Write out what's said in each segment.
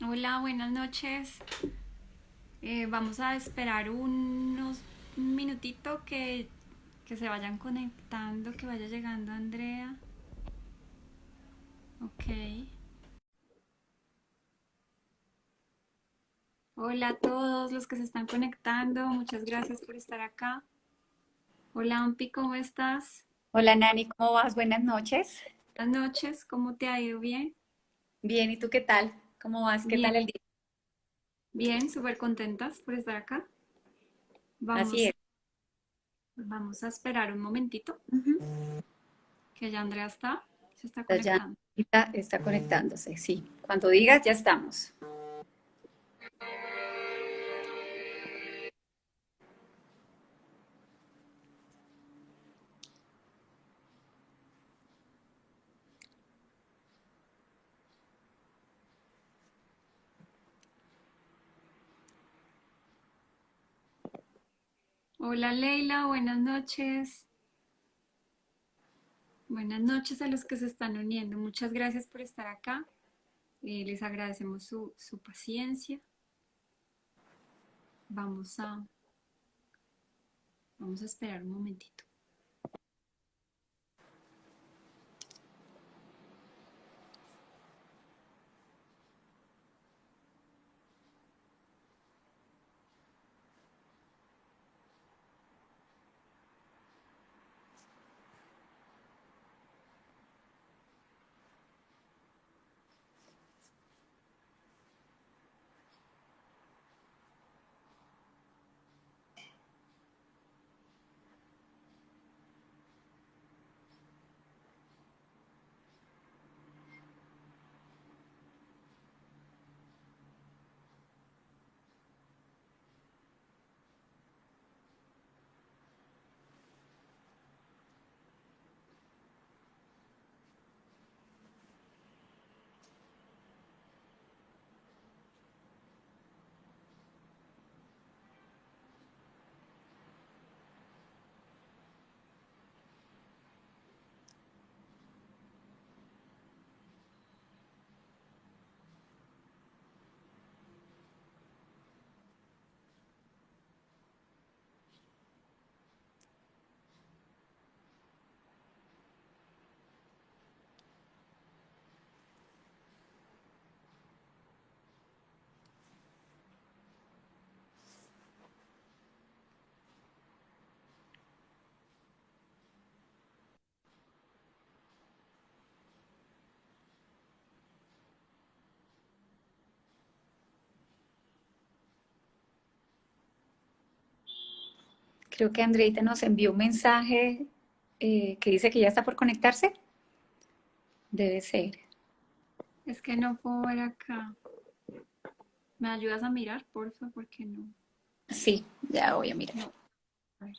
Hola, buenas noches. Vamos a esperar un minutito que se vayan conectando, que vaya llegando Andrea. Ok. Hola a todos los que se están conectando. Muchas gracias por estar acá. Hola, Ampi, ¿cómo estás? Hola Nani, ¿cómo vas? Buenas noches. Buenas noches, ¿cómo te ha ido? Bien. Bien, ¿y tú qué tal? ¿Cómo vas? ¿Qué Bien, tal el día? bien, súper contentas por estar acá. Así Vamos, es. vamos a esperar un momentito, Ujú. que ya Andrea se está Ya conectando. está conectándose, sí. Cuando digas, ya estamos. Hola Leila, buenas noches. Buenas noches a los que se están uniendo. Muchas gracias por estar acá. Les agradecemos su paciencia. Vamos a, vamos a esperar un momentito. Creo que Andreita nos envió un mensaje que dice que ya está por conectarse. Debe ser. Es que no puedo ver acá. ¿Me ayudas a mirar, porfa? Porque no. Sí, ya voy a mirar. No. A ver.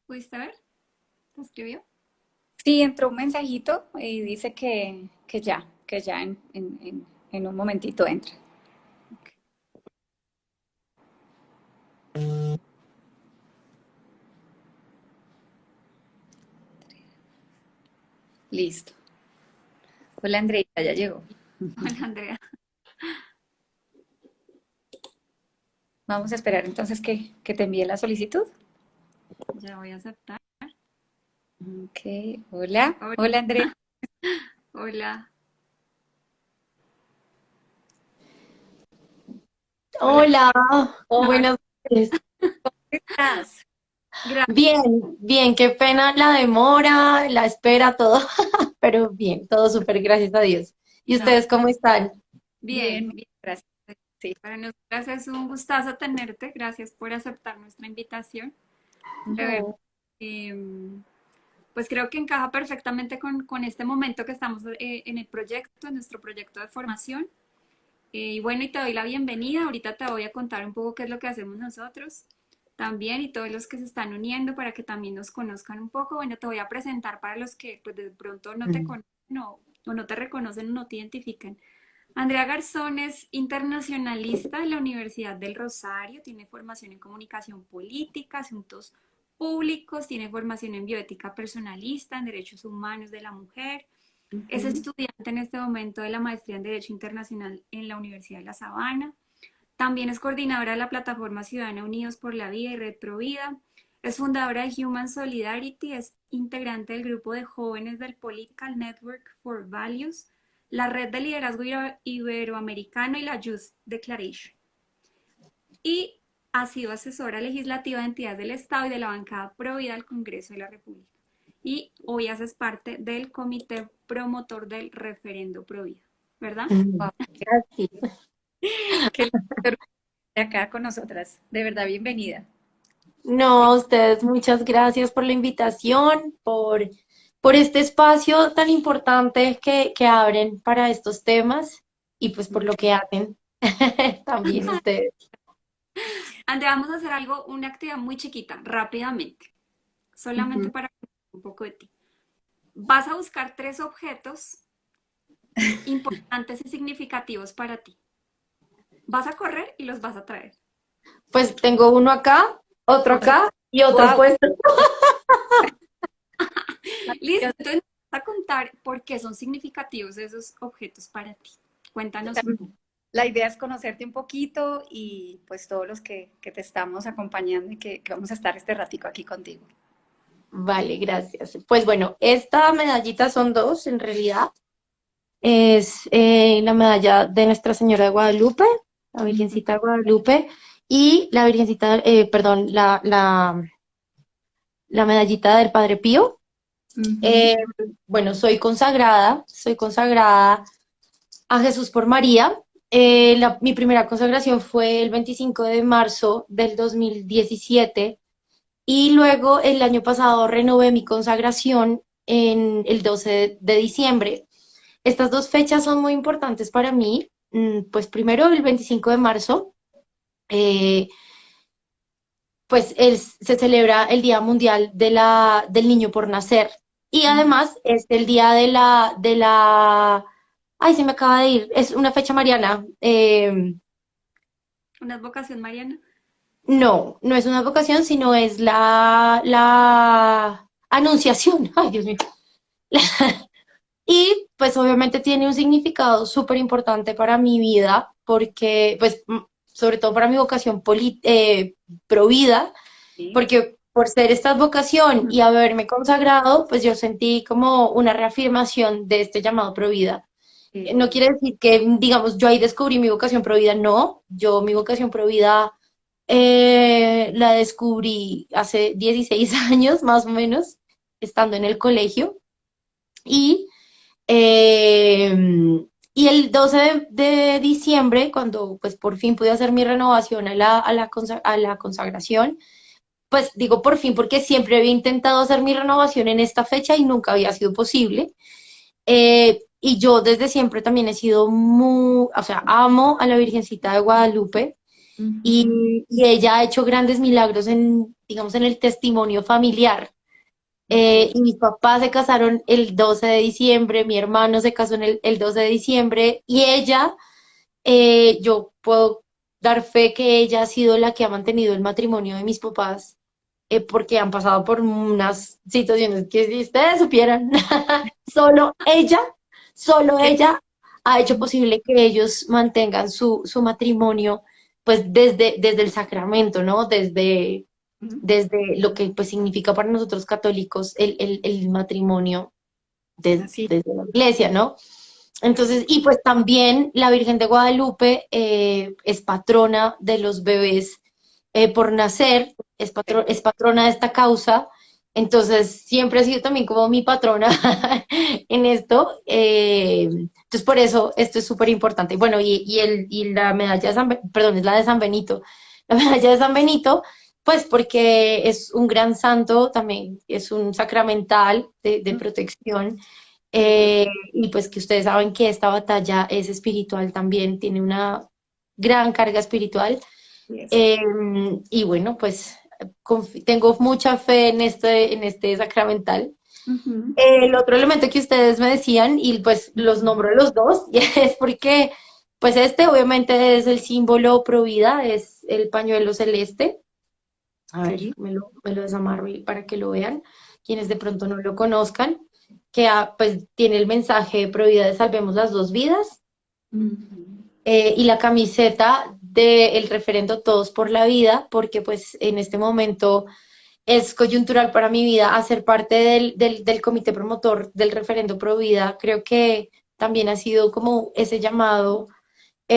¿Pudiste ver? ¿Te escribió? Sí, entró un mensajito y dice que ya en un momentito entra. Ok. Listo. Hola Andreita, ya llegó. Hola, Andrea. Vamos a esperar entonces que te envíe la solicitud. Ya voy a aceptar. Ok, hola, Hola, hola Andrea, hola, hola. Hola, ¿cómo Gracias. buenas tardes. estás? Bien, bien, qué pena la demora, la espera, todo, pero bien, todo súper, gracias a Dios. ¿Y No, ustedes cómo están? bien, Bien, bien. gracias. Sí. Para nosotras es un gustazo tenerte. Gracias por aceptar nuestra invitación. De verdad, No, pues creo que encaja perfectamente con este momento que estamos en el proyecto, en nuestro proyecto de formación. Y bueno, y te doy la bienvenida. Ahorita te voy a contar un poco qué es lo que hacemos nosotros también y todos los que se están uniendo para que también nos conozcan un poco. Bueno, te voy a presentar para los que pues de pronto no te Mm. conocen o no te reconocen o no te identifican. Andrea Garzón es internacionalista de la Universidad del Rosario, tiene formación en comunicación política, asuntos públicos, tiene formación en bioética personalista, en derechos humanos de la mujer. Es ujú. estudiante en este momento de la maestría en Derecho Internacional en la Universidad de La Sabana. También es coordinadora de la plataforma Ciudadana Unidos por la Vida y Red Provida. Es fundadora de Human Solidarity, es integrante del grupo de jóvenes del Political Network for Values, la Red de Liderazgo Iberoamericano y la Youth Declaration. Y ha sido asesora legislativa de entidades del Estado y de la bancada Provida del Congreso de la República. Y hoy haces parte del comité promotor del referendo Provida, ¿verdad? Mm. Wow, Así. qué lindo estar acá con nosotras. De verdad, bienvenida. No, a ustedes muchas gracias por la invitación, por este espacio tan importante que abren para estos temas y pues por lo que hacen también ustedes. Andrea, vamos a hacer algo, una actividad muy chiquita, rápidamente, solamente Ujú. para conocer un poco de ti. Vas a buscar tres objetos importantes y significativos para ti. Vas a correr y los vas a traer. Pues tengo uno acá, otro Ok, acá y otro Wow, puesto. listo. Entonces, vas a contar por qué son significativos esos objetos para ti. Cuéntanos un poco. la idea es conocerte un poquito y pues todos los que te estamos acompañando y que vamos a estar este ratico aquí contigo. Vale, gracias. Pues bueno, esta medallita son dos en realidad. Es la medalla de Nuestra Señora de Guadalupe, la Ujú. Virgencita de Guadalupe, y la Virgencita, perdón, la medallita del Padre Pío. Ujú. Eh, bueno, soy consagrada a Jesús por María. Mi primera consagración fue el 25 de marzo del 2017 y luego el año pasado renové mi consagración en el 12 de diciembre. Estas dos fechas son muy importantes para mí. Pues primero el 25 de marzo, eh, pues se celebra el Día Mundial del Niño por Nacer. Y además es el día ay, se me acaba de ir, es una fecha mariana. ¿Una advocación, Mariana? No, no es una vocación, sino es la anunciación. Ay, Dios mío. Y pues obviamente tiene un significado súper importante para mi vida, porque pues sobre todo para mi vocación pro vida, Sí. porque por ser esta vocación y haberme consagrado, pues yo sentí como una reafirmación de este llamado pro vida. Qué No lindo. quiere decir que, digamos, yo ahí descubrí mi vocación pro vida, no, yo mi vocación pro vida la descubrí hace 16 años más o menos, estando en el colegio. Y eh, y el 12 de diciembre, cuando pues por fin pude hacer mi renovación a la consagración, pues digo por fin porque siempre había intentado hacer mi renovación en esta fecha y nunca había sido posible. Y yo desde siempre también he sido muy, o sea, amo a la Virgencita de Guadalupe Ujú. y ella ha hecho grandes milagros en, digamos, en el testimonio familiar. Ok. Y mis papás se casaron el 12 de diciembre, mi hermano se casó en el 12 de diciembre y ella, yo puedo dar fe que ella ha sido la que ha mantenido el matrimonio de mis papás, porque han pasado por unas situaciones que si ustedes supieran, solo ella, solo Qué- ella ha hecho posible que ellos mantengan su matrimonio, pues desde el sacramento, ¿no? Desde, Ujú. desde lo que pues significa para nosotros católicos el matrimonio Así. desde la iglesia, ¿no? Entonces, Correcto. y pues también la Virgen de Guadalupe es patrona de los bebés por nacer, es patrona de esta causa, entonces siempre ha sido también como mi patrona en esto, entonces por eso esto es súper importante. Bueno, y la medalla de perdón, es la de San Benito, la medalla de San Benito, pues porque es un gran santo, también es un sacramental de Mm, protección. de protección. Y pues que ustedes saben que esta batalla es espiritual también, tiene una gran carga espiritual. Yes. Eh, y bueno, pues tengo mucha fe en este sacramental. Ujú. El otro elemento que ustedes me decían, y pues los nombro a los dos, y es porque, pues este obviamente es el símbolo pro vida, es el pañuelo celeste. A ver, Sí. me lo desamarro para que lo vean, quienes de pronto no lo conozcan, que pues tiene el mensaje pro vida de salvemos las dos vidas, Ujú. y la camiseta del referendo Todos por la Vida, porque pues en este momento es coyuntural para mi vida hacer parte del comité promotor del referendo pro vida. Creo que también ha sido como ese llamado,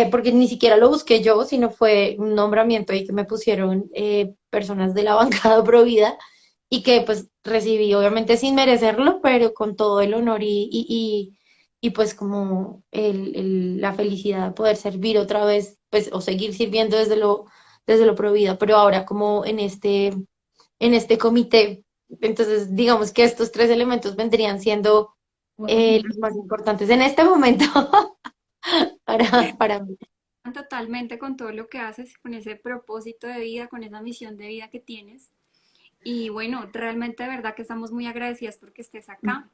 porque ni siquiera lo busqué yo, sino fue un nombramiento ahí que me pusieron personas de la bancada pro vida y que pues recibí obviamente sin merecerlo, pero con todo el honor y pues como la felicidad de poder servir otra vez, pues o seguir sirviendo desde lo pro vida, pero ahora como en este comité. Entonces, digamos que estos tres elementos vendrían siendo Wow. los más importantes en este momento para mí. Totalmente con todo lo que haces, con ese propósito de vida, con esa misión de vida que tienes. Y bueno, realmente de verdad que estamos muy agradecidas porque estés acá.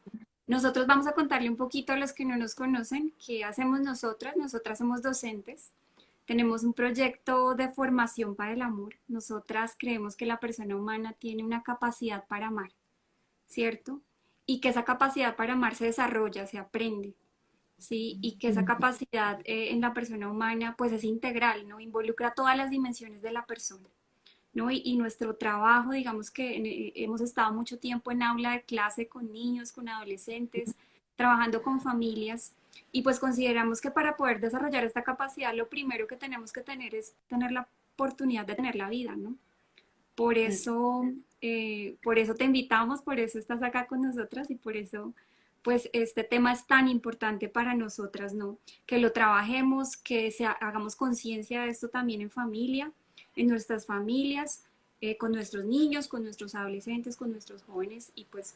Nosotros vamos a contarle un poquito a los que no nos conocen qué hacemos nosotras. Nosotras somos docentes. Tenemos un proyecto de formación para el amor. Nosotras creemos que la persona humana tiene una capacidad para amar, ¿cierto? Y que esa capacidad para amar se desarrolla, se aprende. ¿Sí? Y que esa capacidad en la persona humana pues es integral, ¿no? Involucra todas las dimensiones de la persona, ¿no? Y nuestro trabajo, digamos que hemos estado mucho tiempo en aula de clase con niños, con adolescentes, trabajando con familias y pues consideramos que para poder desarrollar esta capacidad lo primero que tenemos que tener es tener la oportunidad de tener la vida, ¿no? Por eso te invitamos, por eso estás acá con nosotras y por eso, pues, este tema es tan importante para nosotras, ¿no? Que lo trabajemos, hagamos conciencia de esto también en familia, en nuestras familias, con nuestros niños, con nuestros adolescentes, con nuestros jóvenes y pues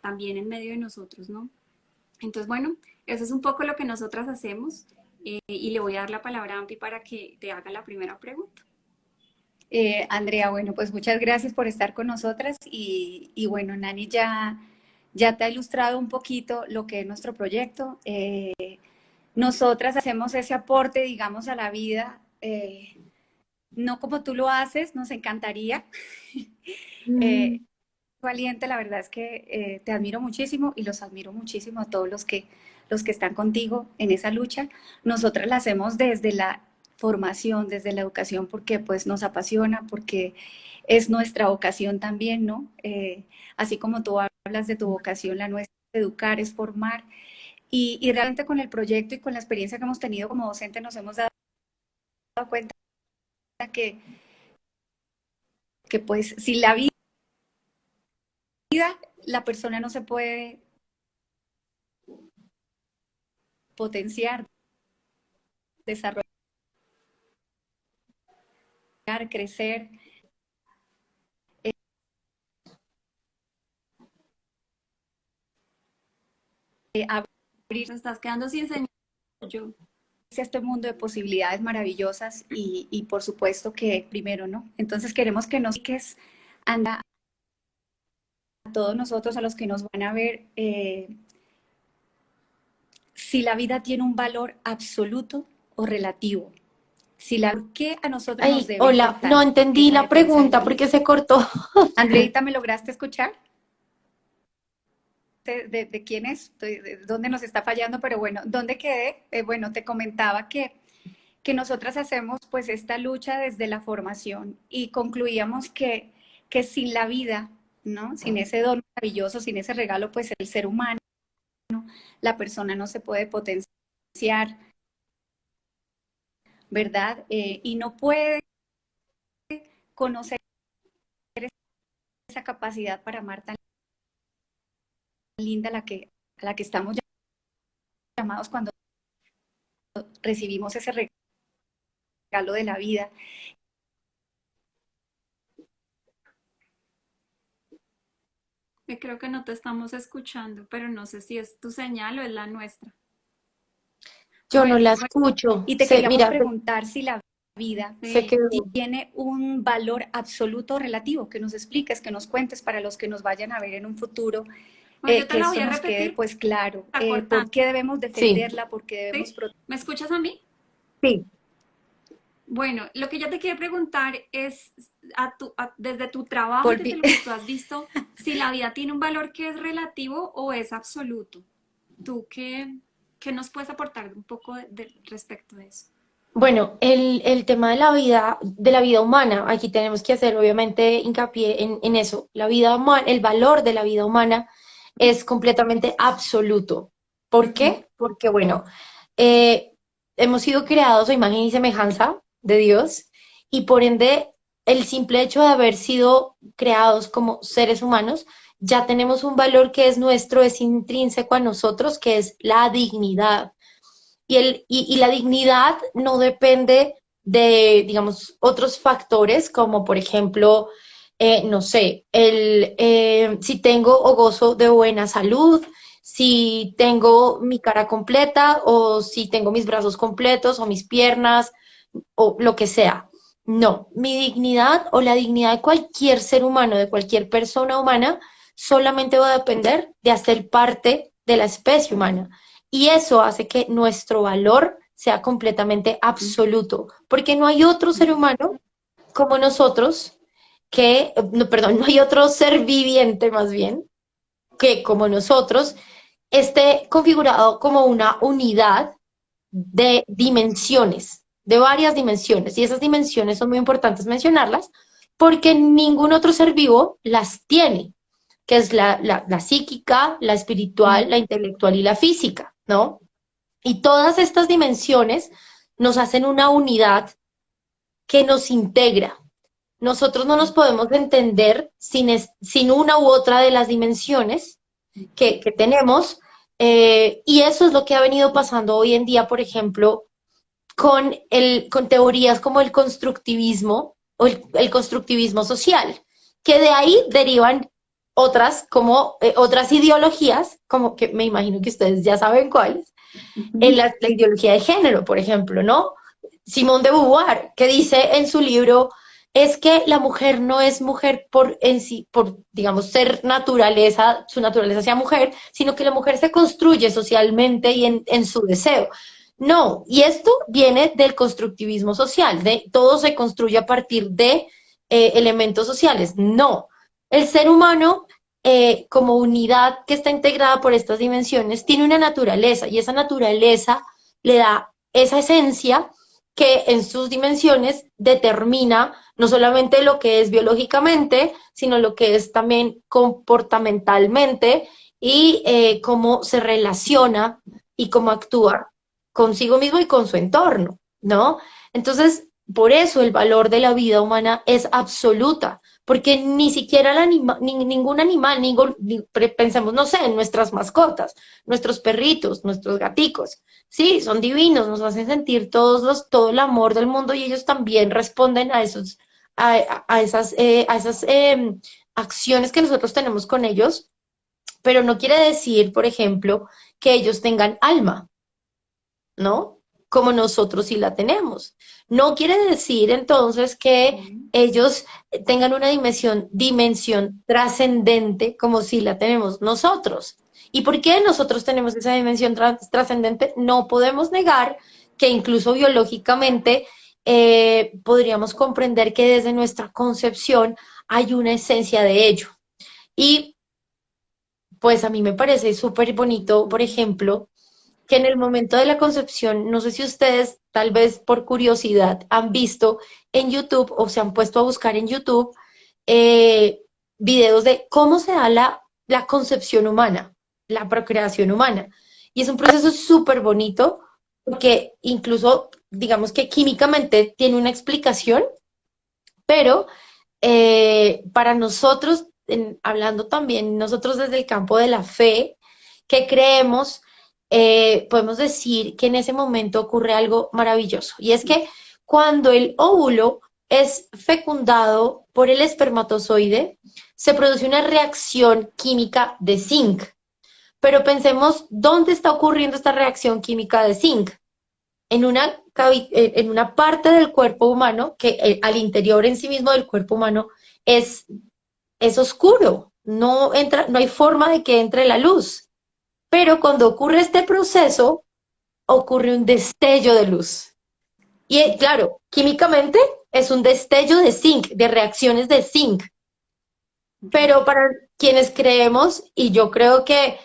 también en medio de nosotros, ¿no? Entonces, bueno, eso es un poco lo que nosotras hacemos y le voy a dar la palabra a Ampi para que te haga la primera pregunta. Andrea, bueno, pues muchas gracias por estar con nosotras y bueno, Nani ya te ha ilustrado un poquito lo que es nuestro proyecto. Nosotras hacemos ese aporte, digamos, a la vida, no como tú lo haces, nos encantaría. Mm. Valiente, la verdad es que te admiro muchísimo y los admiro muchísimo a todos los que están contigo en esa lucha. Nosotras la hacemos desde la formación, desde la educación, porque pues nos apasiona, porque es nuestra vocación también, ¿no? Así como tú hablas de tu vocación, la nuestra es educar, es formar. Y realmente con el proyecto y con la experiencia que hemos tenido como docente nos hemos dado cuenta que, que pues si la vida, la persona no se puede potenciar, desarrollar, crecer, abrirse Te estás quedando sin señal. Yo. a este mundo de posibilidades maravillosas y por supuesto que primero, ¿no? Entonces queremos que nos indiques, anda, a todos nosotros, a los que nos van a ver, si la vida tiene un valor absoluto o relativo. Si la, ¿por qué a nosotros nos Ay, debe hola, no importar entendí esa la defensa de pregunta la vida? porque se cortó. Andreita, ¿me lograste escuchar? De quién es, de dónde nos está fallando, pero bueno, ¿dónde quedé? Bueno, te comentaba que nosotras hacemos pues esta lucha desde la formación y concluíamos que que sin la vida, ¿no? Sin ese don maravilloso, sin ese regalo, pues el ser humano, la persona no se puede potenciar, ¿verdad? Y no puede conocer esa capacidad para amar tan linda a la que estamos llamados cuando recibimos ese regalo de la vida. Creo que no te estamos escuchando, pero no sé si es tu señal o es la nuestra. Yo no Bueno, la escucho. Y te queríamos Mira, preguntar si la vida se sí. quedó. tiene un valor absoluto o relativo, que nos expliques, que nos cuentes para los que nos vayan a ver en un futuro, Bueno, yo te que la esto voy a nos quede repetir, pues claro, está por cortando, qué debemos Sí, defenderla, por qué debemos ¿sí? protegerla. ¿Me escuchas a mí? sí. Bueno, lo que yo te quiero preguntar es, desde tu trabajo y desde lo que tú has visto, si la vida tiene un valor que es relativo o es absoluto. ¿Tú qué nos puedes aportar un poco respecto de eso? Bueno, el tema de la vida humana, aquí tenemos que hacer obviamente hincapié en eso. La vida humana, el valor de la vida humana es completamente absoluto. ¿Por Ujú. qué? Porque, bueno, eh, hemos sido creados a imagen y semejanza de Dios y por ende el simple hecho de haber sido creados como seres humanos, ya tenemos un valor que es nuestro, es intrínseco a nosotros, que es la dignidad. Y la dignidad no depende de, digamos, otros factores como por ejemplo, no sé, si tengo o gozo de buena salud, si tengo mi cara completa o si tengo mis brazos completos o mis piernas o lo que sea. No, mi dignidad o la dignidad de cualquier ser humano, de cualquier persona humana, solamente va a depender de hacer parte de la especie humana. Y eso hace que nuestro valor sea completamente absoluto, porque no hay otro ser humano como nosotros no, perdón, no hay otro ser viviente más bien que como nosotros esté configurado como una unidad de dimensiones, de varias dimensiones. Y esas dimensiones son muy importantes mencionarlas porque ningún otro ser vivo las tiene, que es la psíquica, la espiritual, la intelectual y la física, ¿no? Y todas estas dimensiones nos hacen una unidad que nos integra. Nosotros no nos podemos entender sin una u otra de las dimensiones que tenemos, y eso es lo que ha venido pasando hoy en día, por ejemplo, con teorías como el constructivismo o el constructivismo social, que de ahí derivan otras, como otras ideologías, como que me imagino que ustedes ya saben cuáles, en la ideología de género, por ejemplo, ¿no? Simone de Beauvoir, que dice en su libro, es que la mujer no es mujer por en sí, por, digamos, ser naturaleza, su naturaleza sea mujer, sino que la mujer se construye socialmente y en su deseo. No, y esto viene del constructivismo social, de todo se construye a partir de elementos sociales. No, el ser humano como unidad que está integrada por estas dimensiones tiene una naturaleza y esa naturaleza le da esa esencia que en sus dimensiones determina no solamente lo que es biológicamente, sino lo que es también comportamentalmente y cómo se relaciona y cómo actúa consigo mismo y con su entorno, ¿no? Entonces, por eso el valor de la vida humana es absoluta, porque ni siquiera ningún animal, pensemos, no sé, en nuestras mascotas, nuestros perritos, nuestros gaticos, sí, son divinos, nos hacen sentir todo el amor del mundo y ellos también responden a esas acciones que nosotros tenemos con ellos, pero no quiere decir, por ejemplo, que ellos tengan alma, ¿no? Como nosotros sí la tenemos. No quiere decir entonces que ellos tengan una dimensión trascendente como si la tenemos nosotros. ¿Y por qué nosotros tenemos esa dimensión trascendente? No podemos negar que incluso biológicamente podríamos comprender que desde nuestra concepción hay una esencia de ello. Y pues a mí me parece súper bonito, por ejemplo, que en el momento de la concepción, no sé si ustedes tal vez por curiosidad han visto en YouTube o se han puesto a buscar en YouTube eh, videos de cómo se da la concepción humana, la procreación humana. Y es un proceso súper bonito porque incluso, digamos que químicamente tiene una explicación, pero para nosotros, hablando también nosotros desde el campo de la fe, que creemos, podemos decir que en ese momento ocurre algo maravilloso. Y es que cuando el óvulo es fecundado por el espermatozoide, se produce una reacción química de zinc. Pero pensemos, ¿dónde está ocurriendo esta reacción química de zinc? En una parte del cuerpo humano que al interior en sí mismo del cuerpo humano es, es oscuro, no entra, no hay forma de que entre la luz. Pero cuando ocurre este proceso, ocurre un destello de luz. Y claro, químicamente es un destello de zinc, de reacciones de zinc. Pero para quienes creemos, y yo creo que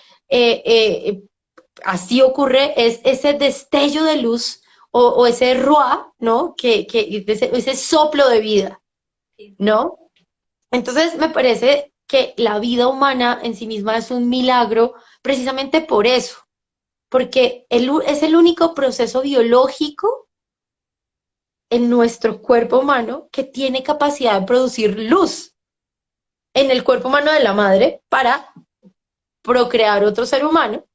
así ocurre, es ese destello de luz o ese ruá, ¿no? Ese soplo de vida, Sí, ¿no? Entonces me parece que la vida humana en sí misma es un milagro precisamente por eso, porque es el único proceso biológico en nuestro cuerpo humano que tiene capacidad de producir luz en el cuerpo humano de la madre para procrear otro ser humano,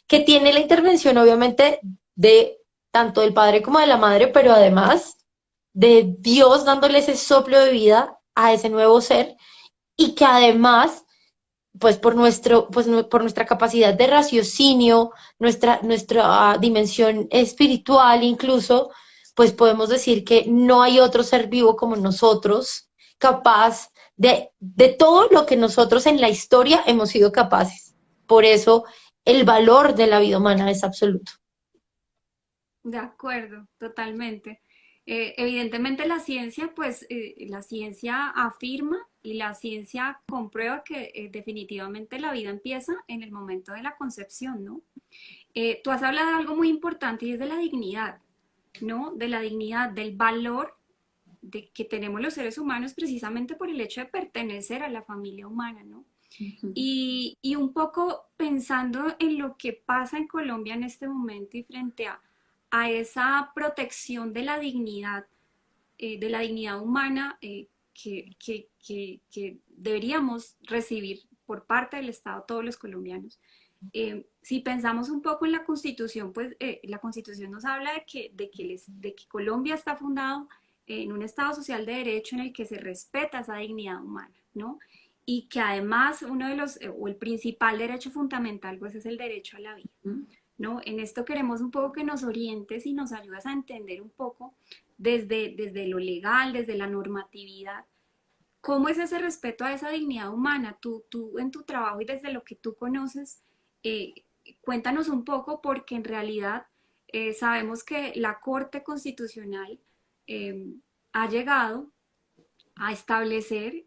que tiene la intervención obviamente de tanto del padre como de la madre, pero además de Dios dándole ese soplo de vida a ese nuevo ser y que además, pues por nuestra capacidad de raciocinio, nuestra dimensión espiritual incluso, pues podemos decir que no hay otro ser vivo como nosotros capaz de todo lo que nosotros en la historia hemos sido capaces. Por eso el valor de la vida humana es absoluto. de acuerdo, totalmente. Evidentemente la ciencia, pues la ciencia afirma y la ciencia comprueba que definitivamente la vida empieza en el momento de la concepción, ¿no? Tú has hablado de algo muy importante y es de la dignidad, ¿no? De la dignidad, del valor de que tenemos los seres humanos precisamente por el hecho de pertenecer a la familia humana, ¿no? Y un poco pensando en lo que pasa en Colombia en este momento y frente a esa protección de la dignidad humana que deberíamos recibir por parte del Estado todos los colombianos. Si pensamos un poco en la Constitución, pues la Constitución nos habla de que Colombia está fundado en un Estado social de derecho en el que se respeta esa dignidad humana, ¿no? Y que además uno de los, o el principal derecho fundamental, pues es el derecho a la vida, ¿no? En esto queremos un poco que nos orientes y nos ayudas a entender un poco desde lo legal, desde la normatividad, cómo es ese respeto a esa dignidad humana. Tú en tu trabajo y desde lo que tú conoces, eh, cuéntanos un poco porque en realidad sabemos que la Corte Constitucional eh, ha llegado a establecer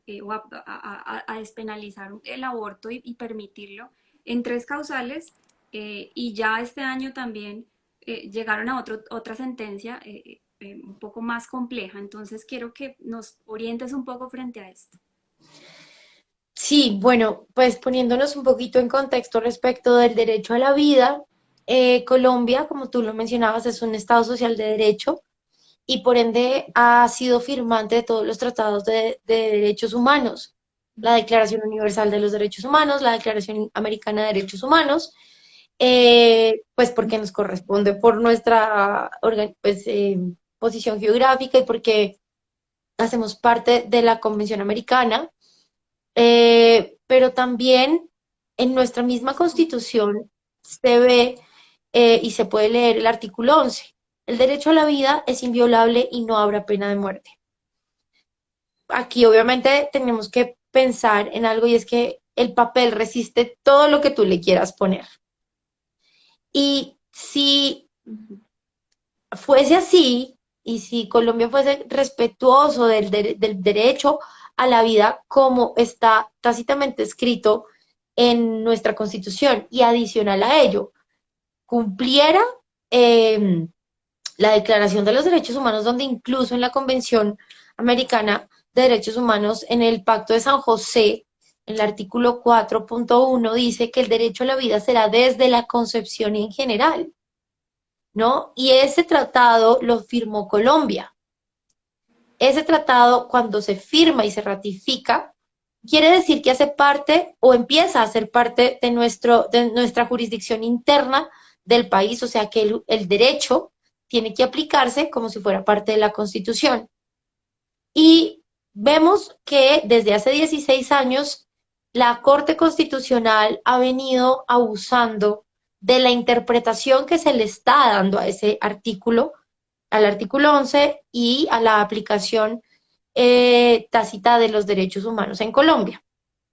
a despenalizar el aborto y permitirlo en tres causales y ya este año también llegaron a otra sentencia un poco más compleja. Entonces quiero que nos orientes un poco frente a esto. Sí, bueno, pues poniéndonos un poquito en contexto respecto del derecho a la vida, Colombia, como tú lo mencionabas, es un Estado social de derecho y por ende ha sido firmante de todos los tratados de derechos humanos, la Declaración Universal de los Derechos Humanos, la Declaración Americana de Derechos Humanos, pues porque nos corresponde por nuestra posición geográfica y porque hacemos parte de la Convención Americana, pero también en nuestra misma Constitución se ve y se puede leer el artículo 11. El derecho a la vida es inviolable y no habrá pena de muerte. Aquí obviamente tenemos que pensar en algo y es que el papel resiste todo lo que tú le quieras poner. Y si fuese así, y si Colombia fuese respetuoso del derecho a la vida como está tácitamente escrito en nuestra Constitución y adicional a ello, cumpliera la Declaración de los Derechos Humanos, donde incluso en la Convención Americana de Derechos Humanos en el Pacto de San José, en el artículo 4.1, dice que el derecho a la vida será desde la concepción en general, ¿no? Y ese tratado lo firmó Colombia. Ese tratado, cuando se firma y se ratifica, quiere decir que hace parte o empieza a ser parte de nuestra jurisdicción interna del país, o sea que el derecho tiene que aplicarse como si fuera parte de la Constitución. Y vemos que desde hace 16 años la Corte Constitucional ha venido abusando de la interpretación que se le está dando a ese artículo, al artículo 11 y a la aplicación tácita de los derechos humanos en Colombia.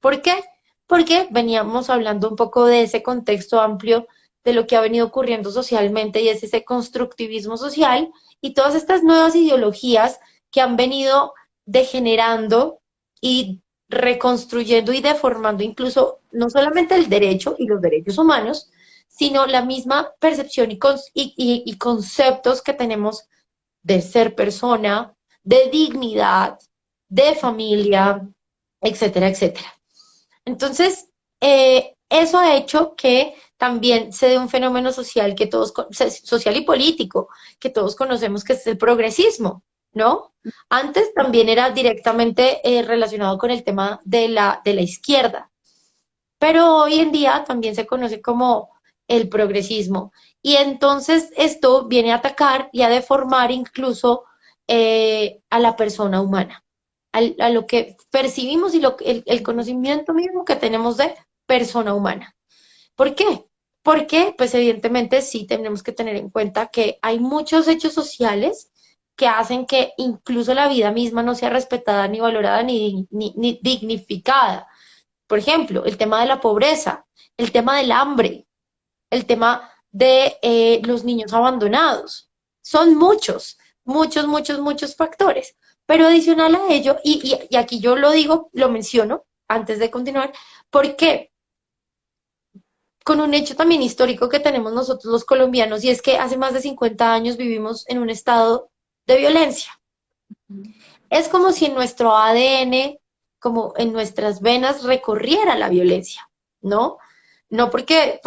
¿Por qué? Porque veníamos hablando un poco de ese contexto amplio de lo que ha venido ocurriendo socialmente y es ese constructivismo social y todas estas nuevas ideologías que han venido degenerando y reconstruyendo y deformando incluso no solamente el derecho y los derechos humanos, sino la misma percepción y conceptos que tenemos de ser persona, de dignidad, de familia, etcétera, etcétera. Entonces, eso ha hecho que también se dé un fenómeno social que todos, social y político, que todos conocemos que es el progresismo, ¿no? Antes también era directamente relacionado con el tema de la izquierda, pero hoy en día también se conoce como el progresismo. Y entonces esto viene a atacar y a deformar incluso a la persona humana, a lo que percibimos y el conocimiento mismo que tenemos de persona humana. ¿Por qué? Porque, pues evidentemente sí tenemos que tener en cuenta que hay muchos hechos sociales que hacen que incluso la vida misma no sea respetada ni valorada ni dignificada. Por ejemplo, el tema de la pobreza, el tema del hambre, el tema de los niños abandonados. Son muchos factores. Pero adicional a ello, y aquí yo lo digo, lo menciono antes de continuar, porque con un hecho también histórico que tenemos nosotros los colombianos, y es que hace más de 50 años vivimos en un estado de violencia. Es como si en nuestro ADN, como en nuestras venas, recorriera la violencia, ¿no? No porque,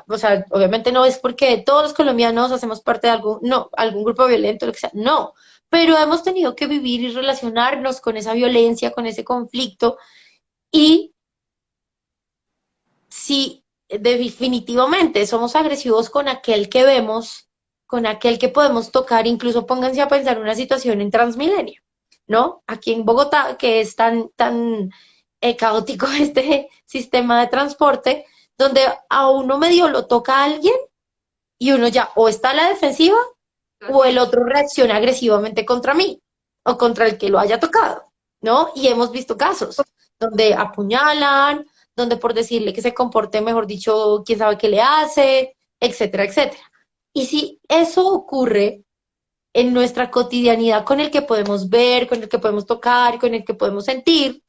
o sea, obviamente no es porque todos los colombianos hacemos parte de algún, no, algún grupo violento, lo que sea, no, pero hemos tenido que vivir y relacionarnos con esa violencia, con ese conflicto, y si definitivamente somos agresivos con aquel que vemos, con aquel que podemos tocar, incluso pónganse a pensar una situación en Transmilenio, ¿no? Aquí en Bogotá, que es tan caótico este sistema de transporte, donde a uno medio lo toca a alguien y uno ya o está a la defensiva o el otro reacciona agresivamente contra mí o contra el que lo haya tocado, ¿no? Y hemos visto casos donde apuñalan, donde por decirle que se comporte, mejor dicho, quién sabe qué le hace, etcétera, etcétera. Y si eso ocurre en nuestra cotidianidad con el que podemos ver, con el que podemos tocar, con el que podemos sentir,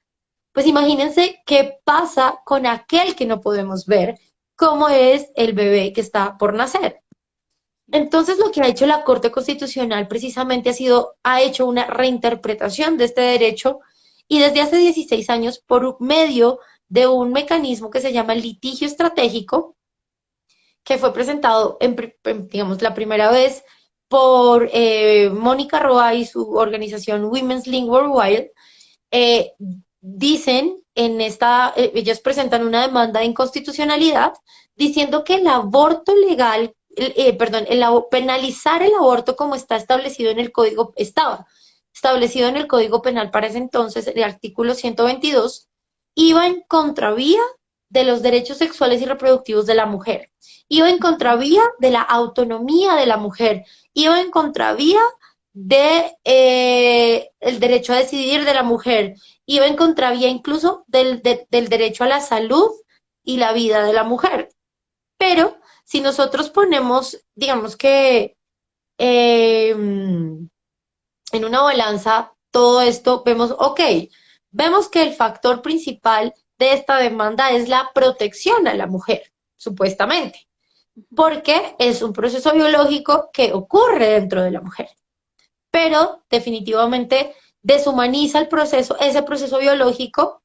pues imagínense qué pasa con aquel que no podemos ver, como es el bebé que está por nacer. Entonces lo que ha hecho la Corte Constitucional precisamente ha hecho una reinterpretación de este derecho y desde hace 16 años por medio de un mecanismo que se llama el litigio estratégico, que fue presentado, digamos, la primera vez por Mónica Roa y su organización Women's Link Worldwide, dicen ellos presentan una demanda de inconstitucionalidad diciendo que el aborto legal, penalizar el aborto como estaba establecido en el Código Penal para ese entonces, el artículo 122, iba en contravía de los derechos sexuales y reproductivos de la mujer, iba en contravía de la autonomía de la mujer, iba en contravía de el derecho a decidir de la mujer, iba en contravía incluso del derecho a la salud y la vida de la mujer. Pero si nosotros ponemos, digamos que en una balanza todo esto, vemos que el factor principal de esta demanda es la protección a la mujer, supuestamente, porque es un proceso biológico que ocurre dentro de la mujer. Pero definitivamente deshumaniza el proceso, ese proceso biológico,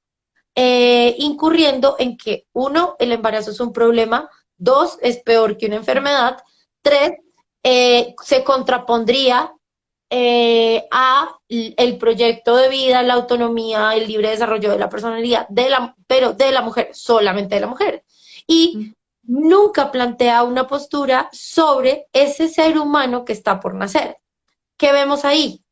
incurriendo en que, uno, el embarazo es un problema, dos, es peor que una enfermedad, tres, se contrapondría a el proyecto de vida, la autonomía, el libre desarrollo de la personalidad, pero de la mujer, solamente de la mujer. Y nunca plantea una postura sobre ese ser humano que está por nacer. ¿Qué vemos ahí?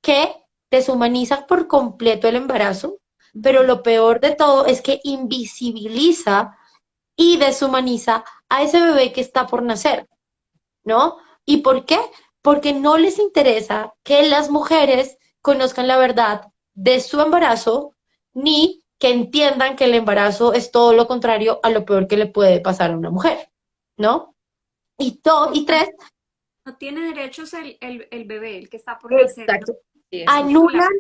Que deshumaniza por completo el embarazo, pero lo peor de todo es que invisibiliza y deshumaniza a ese bebé que está por nacer, ¿no? ¿Y por qué? Porque no les interesa que las mujeres conozcan la verdad de su embarazo, ni que entiendan que el embarazo es todo lo contrario a lo peor que le puede pasar a una mujer, ¿no? Y tres, No tiene derechos el bebé, el que está por nacer, ¿no? exacto, Sí, eso es. Titular.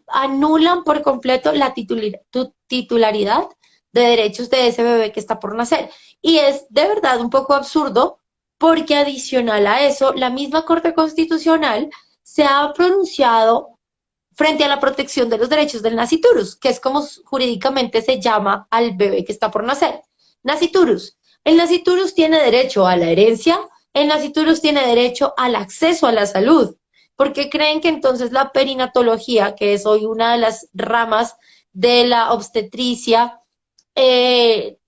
anulan por completo la titularidad de derechos de ese bebé que está por nacer. Y es de verdad un poco absurdo porque adicional a eso, la misma Corte Constitucional se ha pronunciado frente a la protección de los derechos del naciturus, que es como jurídicamente se llama al bebé que está por nacer. Naciturus. El naciturus tiene derecho a la herencia, el naciturus tiene derecho al acceso a la salud, porque creen que entonces la perinatología, que es hoy una de las ramas de la obstetricia, eh,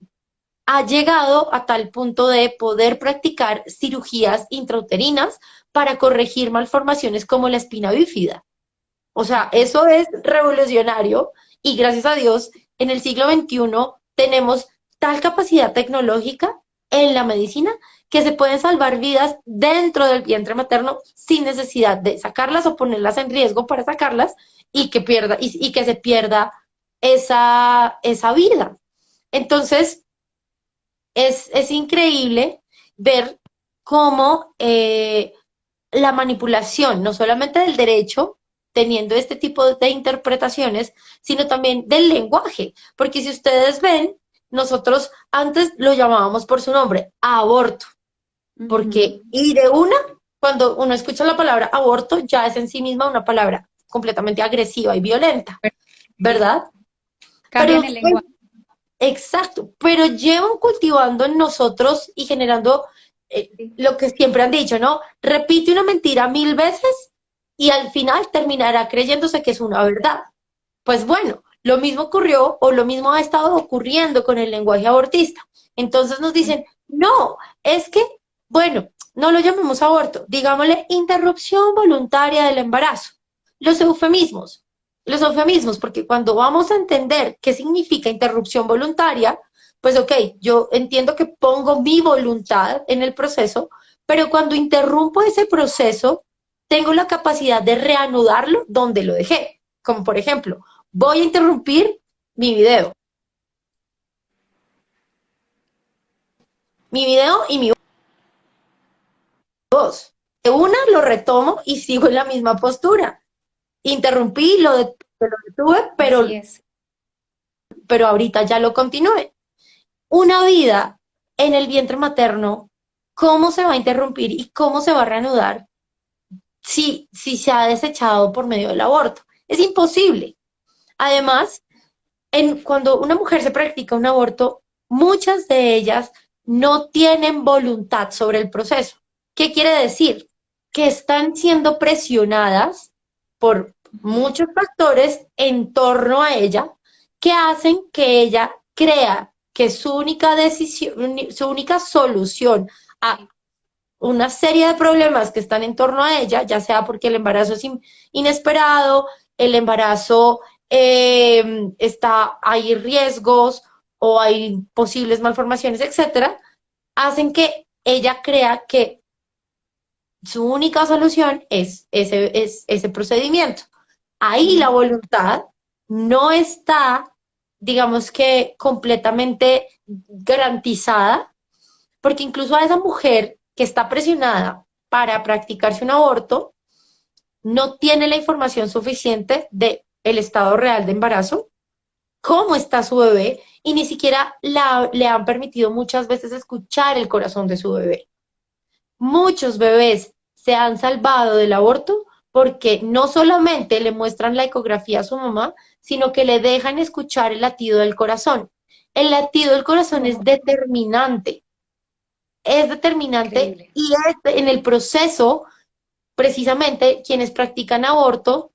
ha llegado a tal punto de poder practicar cirugías intrauterinas para corregir malformaciones como la espina bífida. O sea, eso es revolucionario y gracias a Dios en el siglo XXI tenemos tal capacidad tecnológica en la medicina que se pueden salvar vidas dentro del vientre materno sin necesidad de sacarlas o ponerlas en riesgo para sacarlas y que y que se pierda esa vida. Entonces, es increíble ver cómo la manipulación, no solamente del derecho, teniendo este tipo de interpretaciones, sino también del lenguaje. Porque si ustedes ven, nosotros antes lo llamábamos por su nombre, aborto. Porque, y de una, cuando uno escucha la palabra aborto, ya es en sí misma una palabra completamente agresiva y violenta, Sí, ¿verdad? cambian Pero el lenguaje. exacto, pero llevan cultivando en nosotros y generando lo que siempre han dicho, ¿no? Repite una mentira 1000 veces y al final terminará creyéndose que es una verdad. Pues bueno, lo mismo ocurrió o lo mismo ha estado ocurriendo con el lenguaje abortista. Entonces nos dicen, no, es que, bueno, no lo llamemos aborto, digámosle interrupción voluntaria del embarazo. Los eufemismos, los eufemismos, porque cuando vamos a entender qué significa interrupción voluntaria, pues ok, yo entiendo que pongo mi voluntad en el proceso, pero cuando interrumpo ese proceso, tengo la capacidad de reanudarlo donde lo dejé. Como por ejemplo, voy a interrumpir mi video. Mi video y mi voz. De una lo retomo y sigo en la misma postura. Interrumpí, lo detuve, Así es. pero ahorita ya lo continué. Una vida en el vientre materno, ¿cómo se va a interrumpir y cómo se va a reanudar si se ha desechado por medio del aborto? Es imposible. Además, cuando una mujer se practica un aborto, muchas de ellas no tienen voluntad sobre el proceso. ¿Qué quiere decir? Que están siendo presionadas por muchos factores en torno a ella que hacen que ella crea que su única decisión, su única solución a una serie de problemas que están en torno a ella, ya sea porque el embarazo es inesperado, el embarazo hay riesgos o hay posibles malformaciones, etcétera, hacen que ella crea que su única solución es ese procedimiento. Ahí la voluntad no está, digamos que, completamente garantizada, porque incluso a esa mujer que está presionada para practicarse un aborto, no tiene la información suficiente de el estado real de embarazo, cómo está su bebé, y ni siquiera le han permitido muchas veces escuchar el corazón de su bebé. Muchos bebés se han salvado del aborto porque no solamente le muestran la ecografía a su mamá, sino que le dejan escuchar el latido del corazón. El latido del corazón Oh, es determinante increíble. y en el proceso, precisamente, quienes practican aborto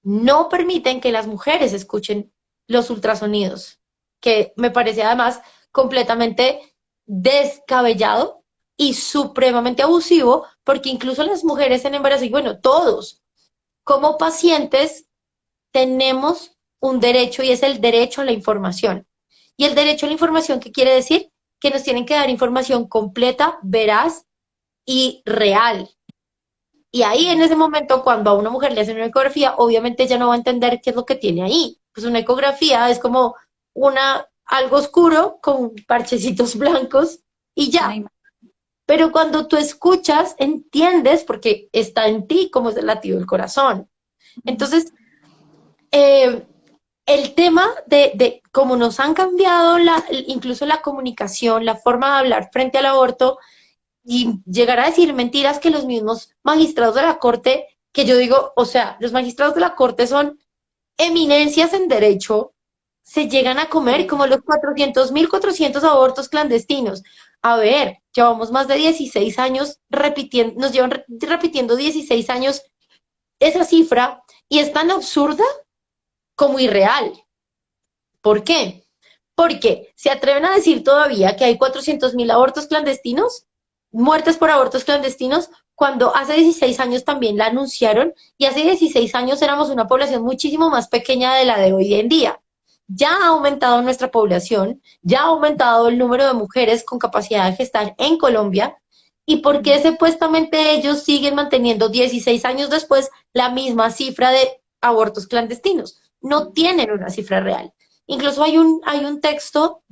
no permiten que las mujeres escuchen los ultrasonidos, que me parece además completamente descabellado y supremamente abusivo, porque incluso las mujeres en embarazo, y bueno, todos, como pacientes, tenemos un derecho y es el derecho a la información. Y el derecho a la información, ¿qué quiere decir? Que nos tienen que dar información completa, veraz y real. Y ahí en ese momento, cuando a una mujer le hacen una ecografía, obviamente ella no va a entender qué es lo que tiene ahí. Pues una ecografía es como algo oscuro con parchecitos blancos y Una ya. imagen. Pero cuando tú escuchas, entiendes porque está en ti como es el latido del corazón. Entonces, eh, el tema de cómo nos han cambiado incluso la comunicación, la forma de hablar frente al aborto, y llegar a decir mentiras que los mismos magistrados de la Corte, que yo digo, o sea, los magistrados de la Corte son eminencias en derecho, se llegan a comer como Increíble. los 400.400 abortos clandestinos. A ver, llevamos más de 16 años repitiendo, nos llevan repitiendo 16 años esa cifra y es tan absurda como irreal. ¿Por qué? Porque se atreven a decir todavía que hay 400.000 abortos clandestinos, muertes por abortos clandestinos, cuando hace 16 años también la anunciaron y hace 16 años éramos una población muchísimo más pequeña de la de hoy en día. Ya ha aumentado nuestra población, ya ha aumentado el número de mujeres con capacidad de gestar en Colombia. ¿Y por qué supuestamente ellos siguen manteniendo 16 años después la misma cifra de abortos clandestinos? No tienen una cifra real. Incluso hay un texto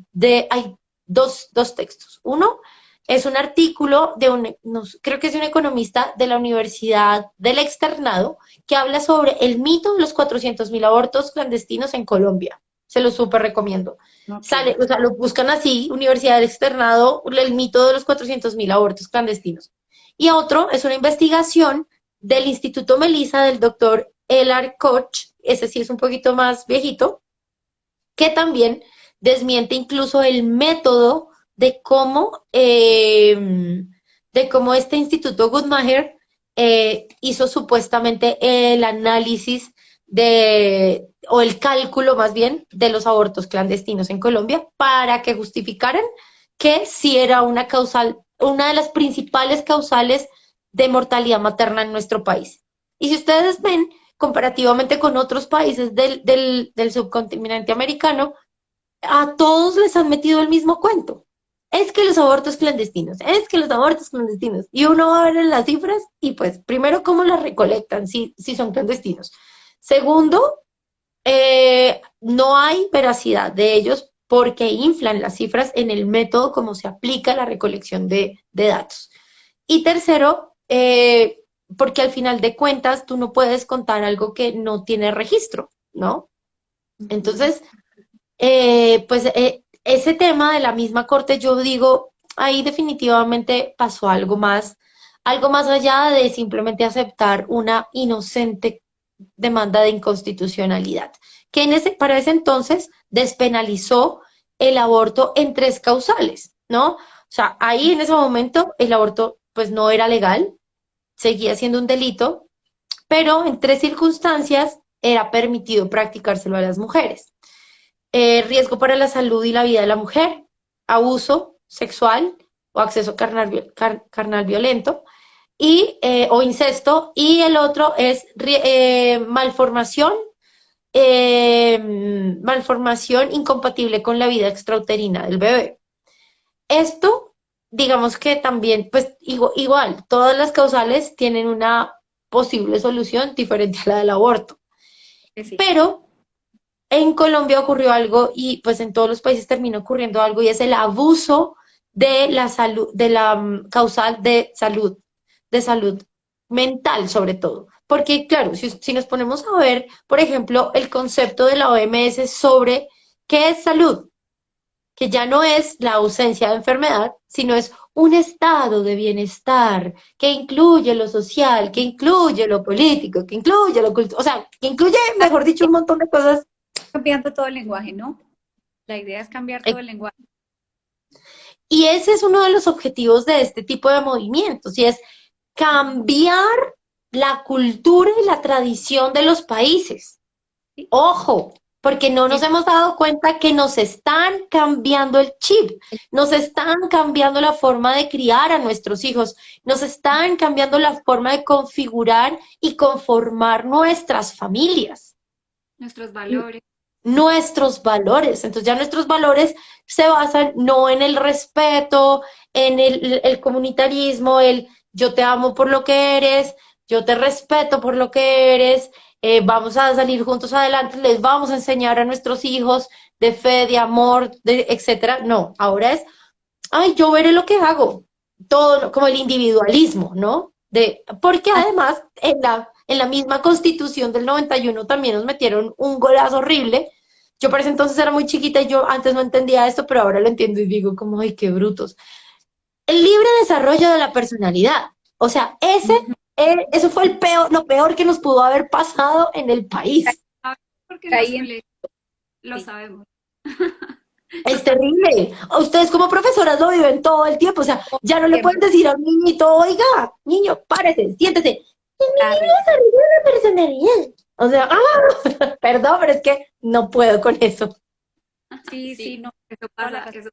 hay dos textos. Uno es un artículo no, creo que es de un economista de la Universidad del Externado, que habla sobre el mito de los 400.000 abortos clandestinos en Colombia. Se lo súper recomiendo. Ok. Sale, o sea, lo buscan así, Universidad del Externado, el mito de los 400.000 abortos clandestinos. Y otro es una investigación del Instituto Melissa del doctor Elar Koch, ese sí es un poquito más viejito, que también desmiente incluso el método de cómo este Instituto Guttmacher hizo supuestamente el análisis o el cálculo más bien, de los abortos clandestinos en Colombia para que justificaran que sí era una de las principales causales de mortalidad materna en nuestro país. Y si ustedes ven, comparativamente con otros países del subcontinente americano, a todos les han metido el mismo cuento. Es que los abortos clandestinos, es que los abortos clandestinos. Y uno va a ver en las cifras y pues, primero, cómo las recolectan si son clandestinos. Segundo, no hay veracidad de ellos porque inflan las cifras en el método como se aplica la recolección de datos. Y tercero, porque al final de cuentas tú no puedes contar algo que no tiene registro, ¿no? Entonces, ese tema de la misma corte, yo digo, ahí definitivamente pasó algo más allá de simplemente aceptar una inocente demanda de inconstitucionalidad, que para ese entonces despenalizó el aborto en 3 causales, ¿no? O sea, ahí en ese momento el aborto pues no era legal, seguía siendo un delito, pero en 3 circunstancias era permitido practicárselo a las mujeres. Riesgo para la salud y la vida de la mujer, abuso sexual o acceso carnal violento, o incesto, y el otro es malformación incompatible con la vida extrauterina del bebé. Esto, digamos que también, pues igual, todas las causales tienen una posible solución diferente a la del aborto. Sí. Pero en Colombia ocurrió algo y pues en todos los países terminó ocurriendo algo y es el abuso de la salud, de la causal de salud mental sobre todo. Porque claro, si nos ponemos a ver, por ejemplo, el concepto de la OMS sobre qué es salud, que ya no es la ausencia de enfermedad, sino es un estado de bienestar que incluye lo social, que incluye lo político, que incluye lo cultural, o sea, que incluye, mejor dicho, un montón de cosas. Cambiando todo el lenguaje, ¿no? La idea es cambiar todo el lenguaje. Y ese es uno de los objetivos de este tipo de movimientos, y es cambiar la cultura y la tradición de los países. Sí, Ojo, porque no nos sí, hemos dado cuenta que nos están cambiando el chip, nos están cambiando la forma de criar a nuestros hijos, nos están cambiando la forma de configurar y conformar nuestras familias, Nuestros valores. nuestros valores. Entonces ya nuestros valores se basan no en el respeto, en el comunitarismo, el yo te amo por lo que eres, yo te respeto por lo que eres, vamos a salir juntos adelante, les vamos a enseñar a nuestros hijos de fe, de amor, de, etcétera. No, ahora es, ay, yo veré lo que hago. Todo como el individualismo, ¿no? De, porque además en la misma constitución del 91 también nos metieron un golazo horrible. Yo por ese entonces era muy chiquita y yo antes no entendía esto, pero ahora lo entiendo y digo como, ay, qué brutos. El libre desarrollo de la personalidad. O sea, eso fue el peor, lo peor que nos pudo haber pasado en el país. ¿Sabes? Porque en los ahí en- colegios lo sí. sabemos. Es terrible. Ustedes como profesoras lo viven todo el tiempo. O sea, ya no le Siempre pueden decir a un niñito, oiga, niño, párese, siéntese. Es mi libre arriba. desarrollo de la personalidad. O sea, perdón, pero es que no puedo con eso. Sí, sí, Sí, no, eso toda la pasa, razón.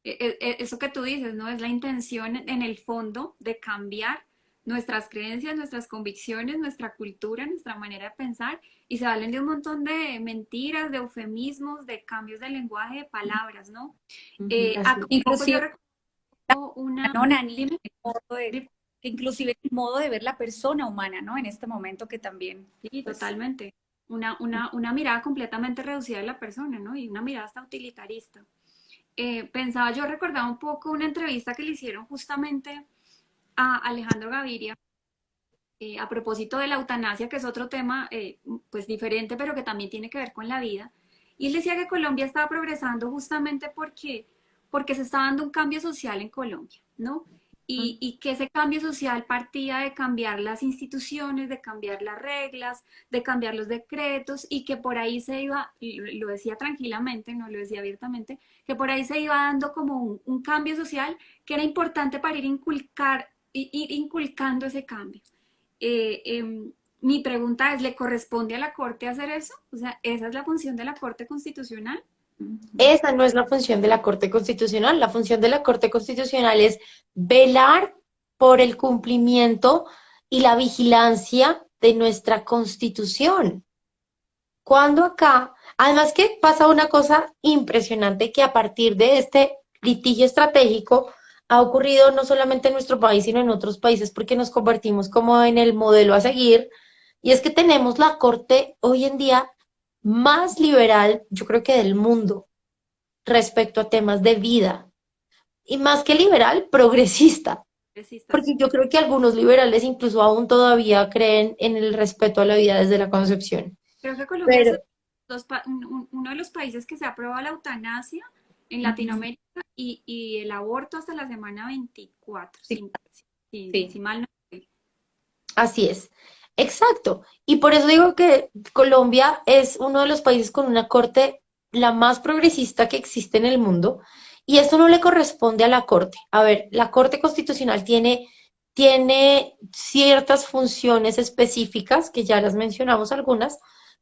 eso que tú dices, ¿no? Es la intención en el fondo de cambiar nuestras creencias, nuestras convicciones, nuestra cultura, nuestra manera de pensar, y se valen de un montón de mentiras, de eufemismos, de cambios de lenguaje, de palabras, ¿no? Así Hace es. poco yo Inclusive, recuerdo una, ¿no, Nani? dime, El modo de, dime. que inclusive el modo de ver la persona humana, ¿no? En este momento que también, Sí, pues, totalmente. Una mirada completamente reducida de la persona, ¿no? Y una mirada hasta utilitarista. Pensaba, yo recordaba un poco una entrevista que le hicieron justamente a Alejandro Gaviria, a propósito de la eutanasia, que es otro tema pues diferente, pero que también tiene que ver con la vida. Y él decía que Colombia estaba progresando justamente porque se estaba dando un cambio social en Colombia, ¿no? Y que ese cambio social partía de cambiar las instituciones, de cambiar las reglas, de cambiar los decretos, y que por ahí se iba, y lo decía tranquilamente, no lo decía abiertamente, que por ahí se iba dando como un cambio social que era importante para ir inculcando ese cambio. Mi pregunta es, ¿le corresponde a la Corte hacer eso? O sea, ¿esa es la función de la Corte Constitucional? Esa no es la función de la Corte Constitucional. La función de la Corte Constitucional es velar por el cumplimiento y la vigilancia de nuestra Constitución. Cuando acá, además que pasa una cosa impresionante que a partir de este litigio estratégico ha ocurrido no solamente en nuestro país, sino en otros países, porque nos convertimos como en el modelo a seguir, y es que tenemos la corte hoy en día más liberal, yo creo que del mundo, respecto a temas de vida, y más que liberal, progresista, porque Sí. yo creo que algunos liberales incluso aún todavía creen en el respeto a la vida desde la concepción. Creo que Colombia es Pero uno de los países que se aprueba la eutanasia en Latinoamérica y el aborto hasta la semana 24, sí, si sí. mal no estoy. así es, exacto. Y por eso digo que Colombia es uno de los países con una corte la más progresista que existe en el mundo. Y esto no le corresponde a la corte. A ver, la Corte Constitucional tiene ciertas funciones específicas, que ya las mencionamos algunas,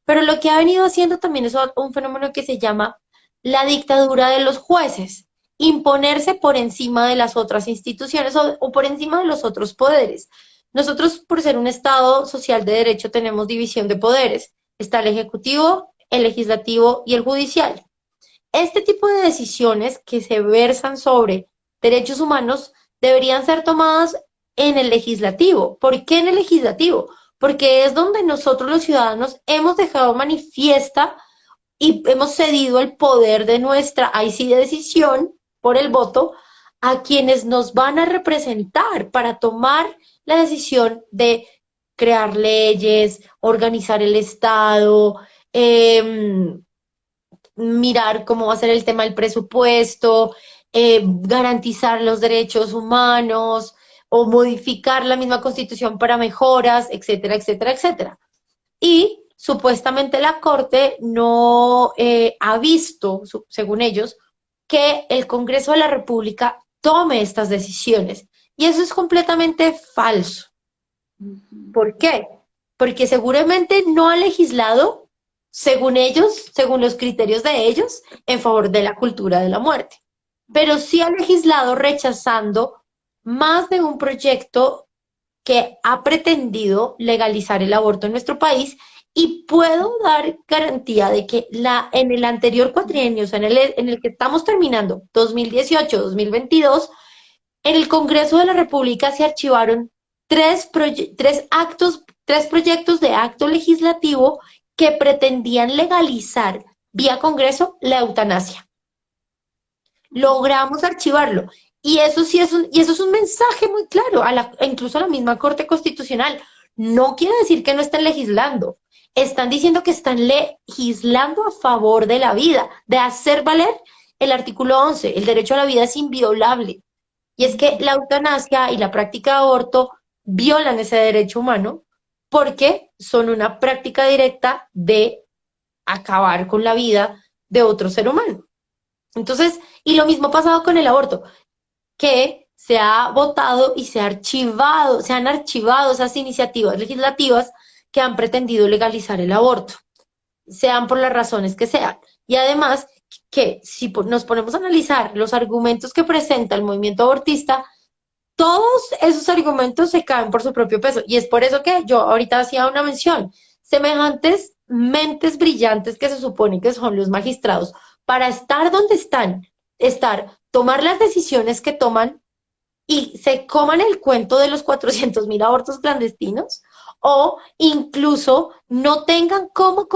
pero lo que ha venido haciendo también es un fenómeno que se llama la dictadura de los jueces, imponerse por encima de las otras instituciones o por encima de los otros poderes. Nosotros, por ser un Estado social de derecho, tenemos división de poderes. Está el ejecutivo, el legislativo y el judicial. Este tipo de decisiones que se versan sobre derechos humanos deberían ser tomadas en el legislativo. ¿Por qué en el legislativo? Porque es donde nosotros los ciudadanos hemos dejado manifiesta y hemos cedido el poder de nuestra, ahí sí, de decisión por el voto a quienes nos van a representar para tomar la decisión de crear leyes, organizar el Estado, mirar cómo va a ser el tema del presupuesto, garantizar los derechos humanos o modificar la misma constitución para mejoras, etcétera, etcétera, etcétera. Y supuestamente la Corte no ha visto, según ellos, que el Congreso de la República tome estas decisiones. Y eso es completamente falso. ¿Por qué? Porque seguramente no ha legislado, según ellos, según los criterios de ellos, en favor de la cultura de la muerte. Pero sí ha legislado rechazando más de un proyecto que ha pretendido legalizar el aborto en nuestro país y puedo dar garantía de que en el anterior cuatrienio, o sea, en el que estamos terminando, 2018-2022, en el Congreso de la República se archivaron tres proyectos de acto legislativo que pretendían legalizar vía Congreso la eutanasia. Logramos archivarlo. Y eso sí y eso es un mensaje muy claro, incluso a la misma Corte Constitucional. No quiere decir que no estén legislando. Están diciendo que están legislando a favor de la vida, de hacer valer el artículo 11. El derecho a la vida es inviolable. Y es que la eutanasia y la práctica de aborto violan ese derecho humano porque son una práctica directa de acabar con la vida de otro ser humano. Entonces, y lo mismo ha pasado con el aborto, que se ha votado y se han archivado esas iniciativas legislativas que han pretendido legalizar el aborto, sean por las razones que sean. Y además, que si nos ponemos a analizar los argumentos que presenta el movimiento abortista, todos esos argumentos se caen por su propio peso. Y es por eso que yo ahorita hacía una mención. Semejantes mentes brillantes que se supone que son los magistrados, para estar donde están, tomar las decisiones que toman y se coman el cuento de los 400.000 abortos clandestinos, o incluso no tengan cómo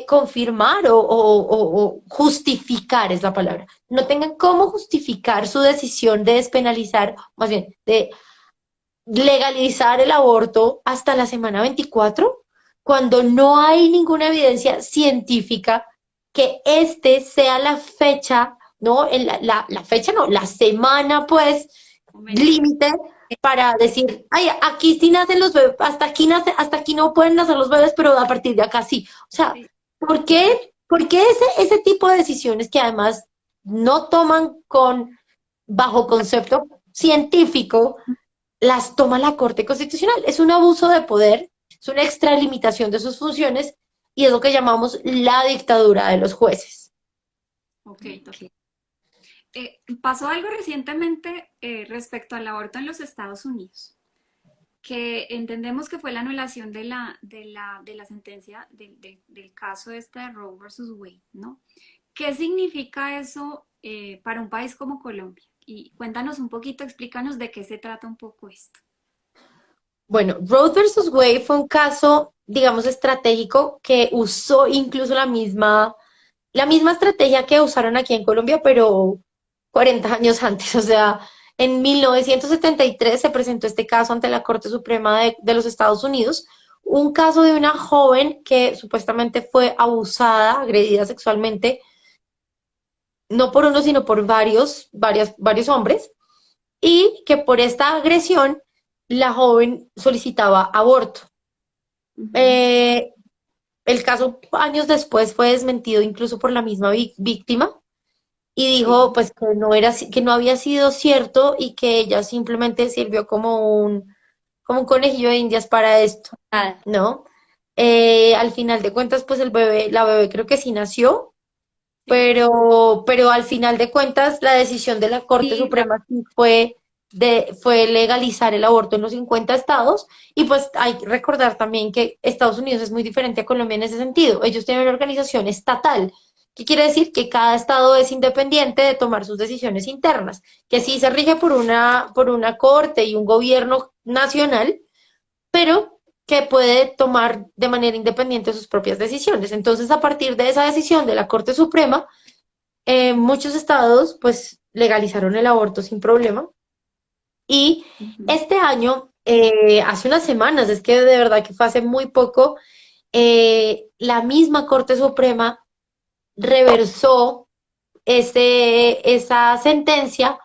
confirmar o justificar, es la palabra, no tengan cómo justificar su decisión de despenalizar, más bien, de legalizar el aborto hasta la semana 24, cuando no hay ninguna evidencia científica que este sea la fecha, ¿no? La fecha no, la semana, pues, límite para decir, ay, aquí sí nacen los bebés, hasta aquí no pueden nacer los bebés, pero a partir de acá sí. O sea, ¿por qué ese tipo de decisiones que además no toman bajo concepto científico, las toma la Corte Constitucional? Es un abuso de poder, es una extralimitación de sus funciones y es lo que llamamos la dictadura de los jueces. Ok, pasó algo recientemente respecto al aborto en los Estados Unidos, que entendemos que fue la anulación de la sentencia del caso este de Roe versus Wade, ¿no? ¿Qué significa eso para un país como Colombia? Y cuéntanos un poquito, explícanos de qué se trata un poco esto. Bueno, Roe versus Wade fue un caso, digamos, estratégico que usó incluso la misma estrategia que usaron aquí en Colombia, pero 40 años antes. O sea, en 1973 se presentó este caso ante la Corte Suprema de los Estados Unidos, un caso de una joven que supuestamente fue abusada, agredida sexualmente, no por uno, sino por varios hombres, y que por esta agresión la joven solicitaba aborto. Eh, el caso años después fue desmentido incluso por la misma víctima y dijo pues que no había sido cierto y que ella simplemente sirvió como un conejillo de indias para esto, ¿no? Al final de cuentas, pues la bebé creo que sí nació, pero al final de cuentas la decisión de la Corte Suprema sí fue legalizar el aborto en los 50 estados, y pues hay que recordar también que Estados Unidos es muy diferente a Colombia en ese sentido. Ellos tienen una organización estatal, que quiere decir que cada estado es independiente de tomar sus decisiones internas, que sí se rige por una corte y un gobierno nacional, pero que puede tomar de manera independiente sus propias decisiones. Entonces, a partir de esa decisión de la Corte Suprema, muchos estados pues legalizaron el aborto sin problema. Y este año, hace unas semanas, es que de verdad que fue hace muy poco, la misma Corte Suprema reversó esa sentencia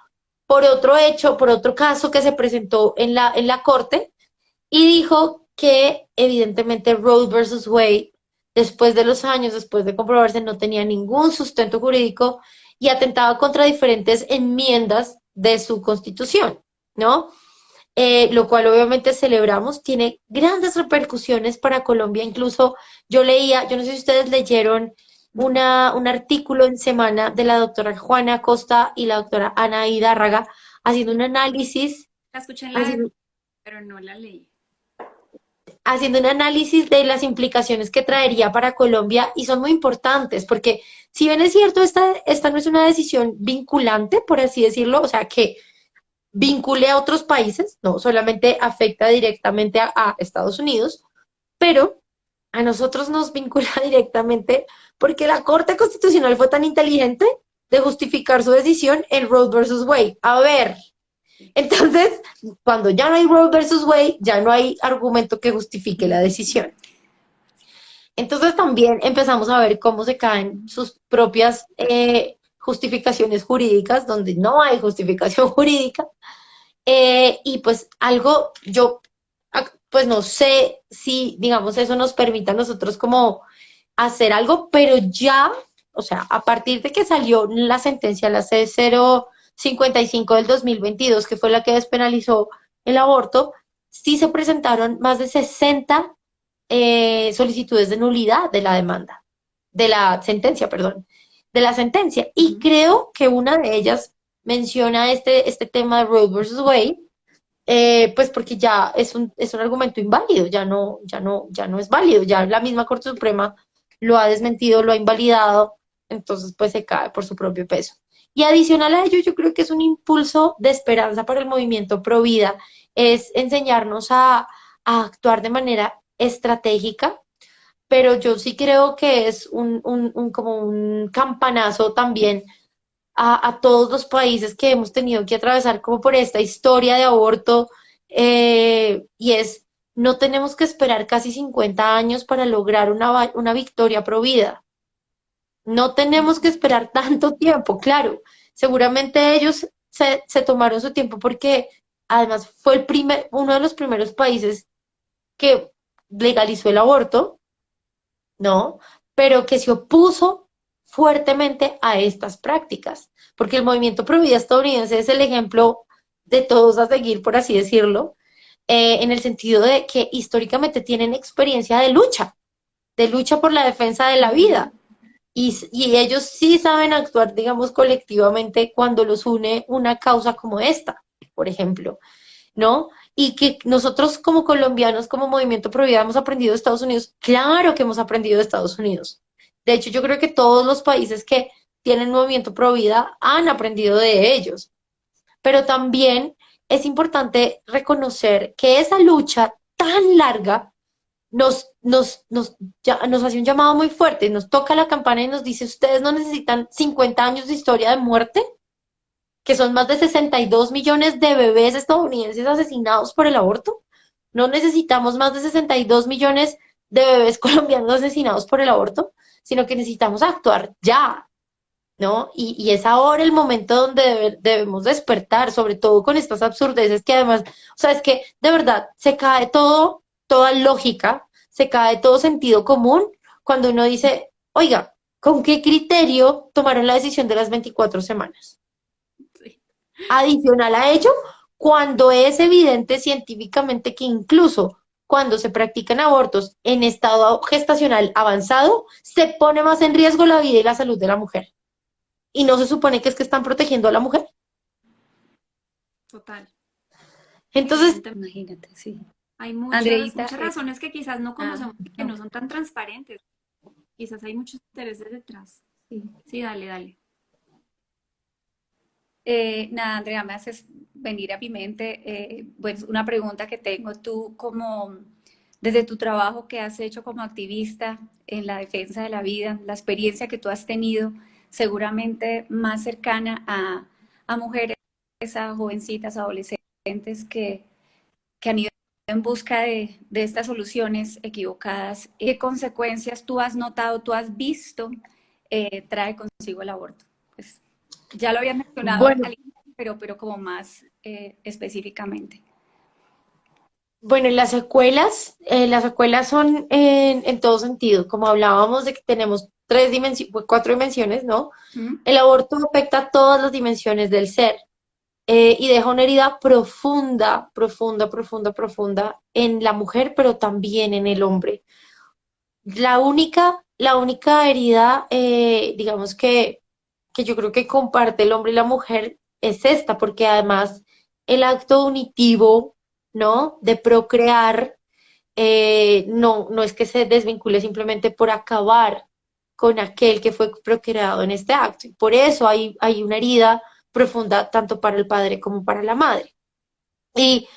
por otro hecho, por otro caso que se presentó en la Corte y dijo que evidentemente Roe versus Wade, después de los años, después de comprobarse, no tenía ningún sustento jurídico y atentaba contra diferentes enmiendas de su constitución, ¿no? Lo cual obviamente celebramos, tiene grandes repercusiones para Colombia, incluso yo leía, yo no sé si ustedes leyeron un artículo en Semana de la doctora Juana Costa y la doctora Ana Hidárraga haciendo un análisis, La escuché en la de, haciendo, pero no la leí. haciendo un análisis de las implicaciones que traería para Colombia y son muy importantes porque si bien es cierto, esta no es una decisión vinculante, por así decirlo, o sea que vincule a otros países, no solamente afecta directamente a Estados Unidos, pero a nosotros nos vincula directamente porque la Corte Constitucional fue tan inteligente de justificar su decisión en Roe versus Wade. A ver, entonces, cuando ya no hay Roe versus Wade, ya no hay argumento que justifique la decisión. Entonces también empezamos a ver cómo se caen sus propias justificaciones jurídicas, donde no hay justificación jurídica, y pues algo, yo pues no sé si, digamos, eso nos permita a nosotros como hacer algo, pero ya, o sea, a partir de que salió la sentencia, la C055 del 2022, que fue la que despenalizó el aborto, sí se presentaron más de 60 solicitudes de nulidad de la demanda, de la sentencia, perdón, de la sentencia. Y creo que una de ellas menciona este tema de Roe versus Wade, pues porque ya es un argumento inválido, ya no es válido, ya la misma Corte Suprema lo ha desmentido, lo ha invalidado, entonces pues se cae por su propio peso. Y adicional a ello, yo creo que es un impulso de esperanza para el movimiento pro vida, es enseñarnos a actuar de manera estratégica, pero yo sí creo que es como un campanazo también a todos los países que hemos tenido que atravesar como por esta historia de aborto, y es, no tenemos que esperar casi 50 años para lograr una victoria pro vida. No tenemos que esperar tanto tiempo, claro. Seguramente ellos se tomaron su tiempo porque además fue uno de los primeros países que legalizó el aborto, ¿no? Pero que se opuso fuertemente a estas prácticas, porque el movimiento pro vida estadounidense es el ejemplo de todos a seguir, por así decirlo, en el sentido de que históricamente tienen experiencia de lucha por la defensa de la vida. Y ellos sí saben actuar, digamos, colectivamente cuando los une una causa como esta, por ejemplo, ¿no? Y que nosotros como colombianos, como Movimiento Pro Vida, hemos aprendido de Estados Unidos. Claro que hemos aprendido de Estados Unidos. De hecho, yo creo que todos los países que tienen Movimiento Pro Vida han aprendido de ellos. Pero también es importante reconocer que esa lucha tan larga nos hace un llamado muy fuerte, nos toca la campana y nos dice, ustedes no necesitan 50 años de historia de muerte, que son más de 62 millones de bebés estadounidenses asesinados por el aborto. No necesitamos más de 62 millones de bebés colombianos asesinados por el aborto, sino que necesitamos actuar ya, ¿no? Y es ahora el momento donde debemos despertar, sobre todo con estas absurdeces que además, o sea, es que de verdad se cae todo, toda lógica, se cae todo sentido común cuando uno dice, oiga, ¿con qué criterio tomaron la decisión de las 24 semanas? Sí. Adicional a ello, cuando es evidente científicamente que incluso cuando se practican abortos en estado gestacional avanzado, se pone más en riesgo la vida y la salud de la mujer. Y no se supone que es que están protegiendo a la mujer. Total. Entonces, Evidentemente, Imagínate, sí. hay muchas, Andreita, muchas razones que quizás no conocemos, que no, no son tan transparentes. Quizás hay muchos intereses detrás. sí. Sí, dale, dale. Nada, Andrea, me haces venir a mi mente, pues una pregunta que tengo. Tú como, desde tu trabajo que has hecho como activista en la defensa de la vida, la experiencia que tú has tenido, seguramente más cercana a mujeres, a jovencitas, adolescentes que han ido en busca de estas soluciones equivocadas. ¿Qué consecuencias tú has notado, tú has visto trae consigo el aborto? Pues ya lo había mencionado Bueno, al inicio, pero como más específicamente. bueno, las secuelas son en todo sentido. Como hablábamos de que tenemos tres dimensiones, cuatro dimensiones, ¿no? ¿Mm? El aborto afecta todas las dimensiones del ser y deja una herida profunda, profunda, profunda, profunda en la mujer, pero también en el hombre. La única herida, digamos que yo creo que comparte el hombre y la mujer es esta, porque además el acto unitivo, ¿no? De procrear, no es que se desvincule simplemente por acabar con aquel que fue procreado en este acto. Y por eso hay una herida profunda tanto para el padre como para la madre. Y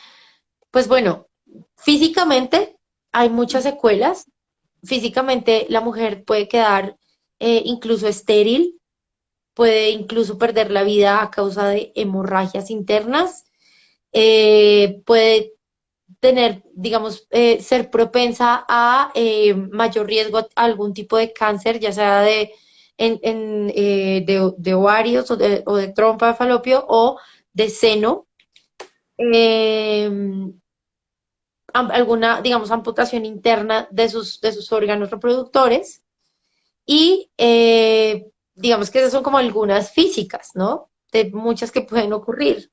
pues bueno, físicamente hay muchas secuelas. Físicamente la mujer puede quedar incluso estéril, puede incluso perder la vida a causa de hemorragias internas, puede tener, digamos, ser propensa a mayor riesgo a algún tipo de cáncer, ya sea de ovarios o de trompa de falopio o de seno. Eh, Alguna, digamos, amputación interna de sus órganos reproductores y digamos que esas son como algunas físicas, ¿no? De muchas que pueden ocurrir,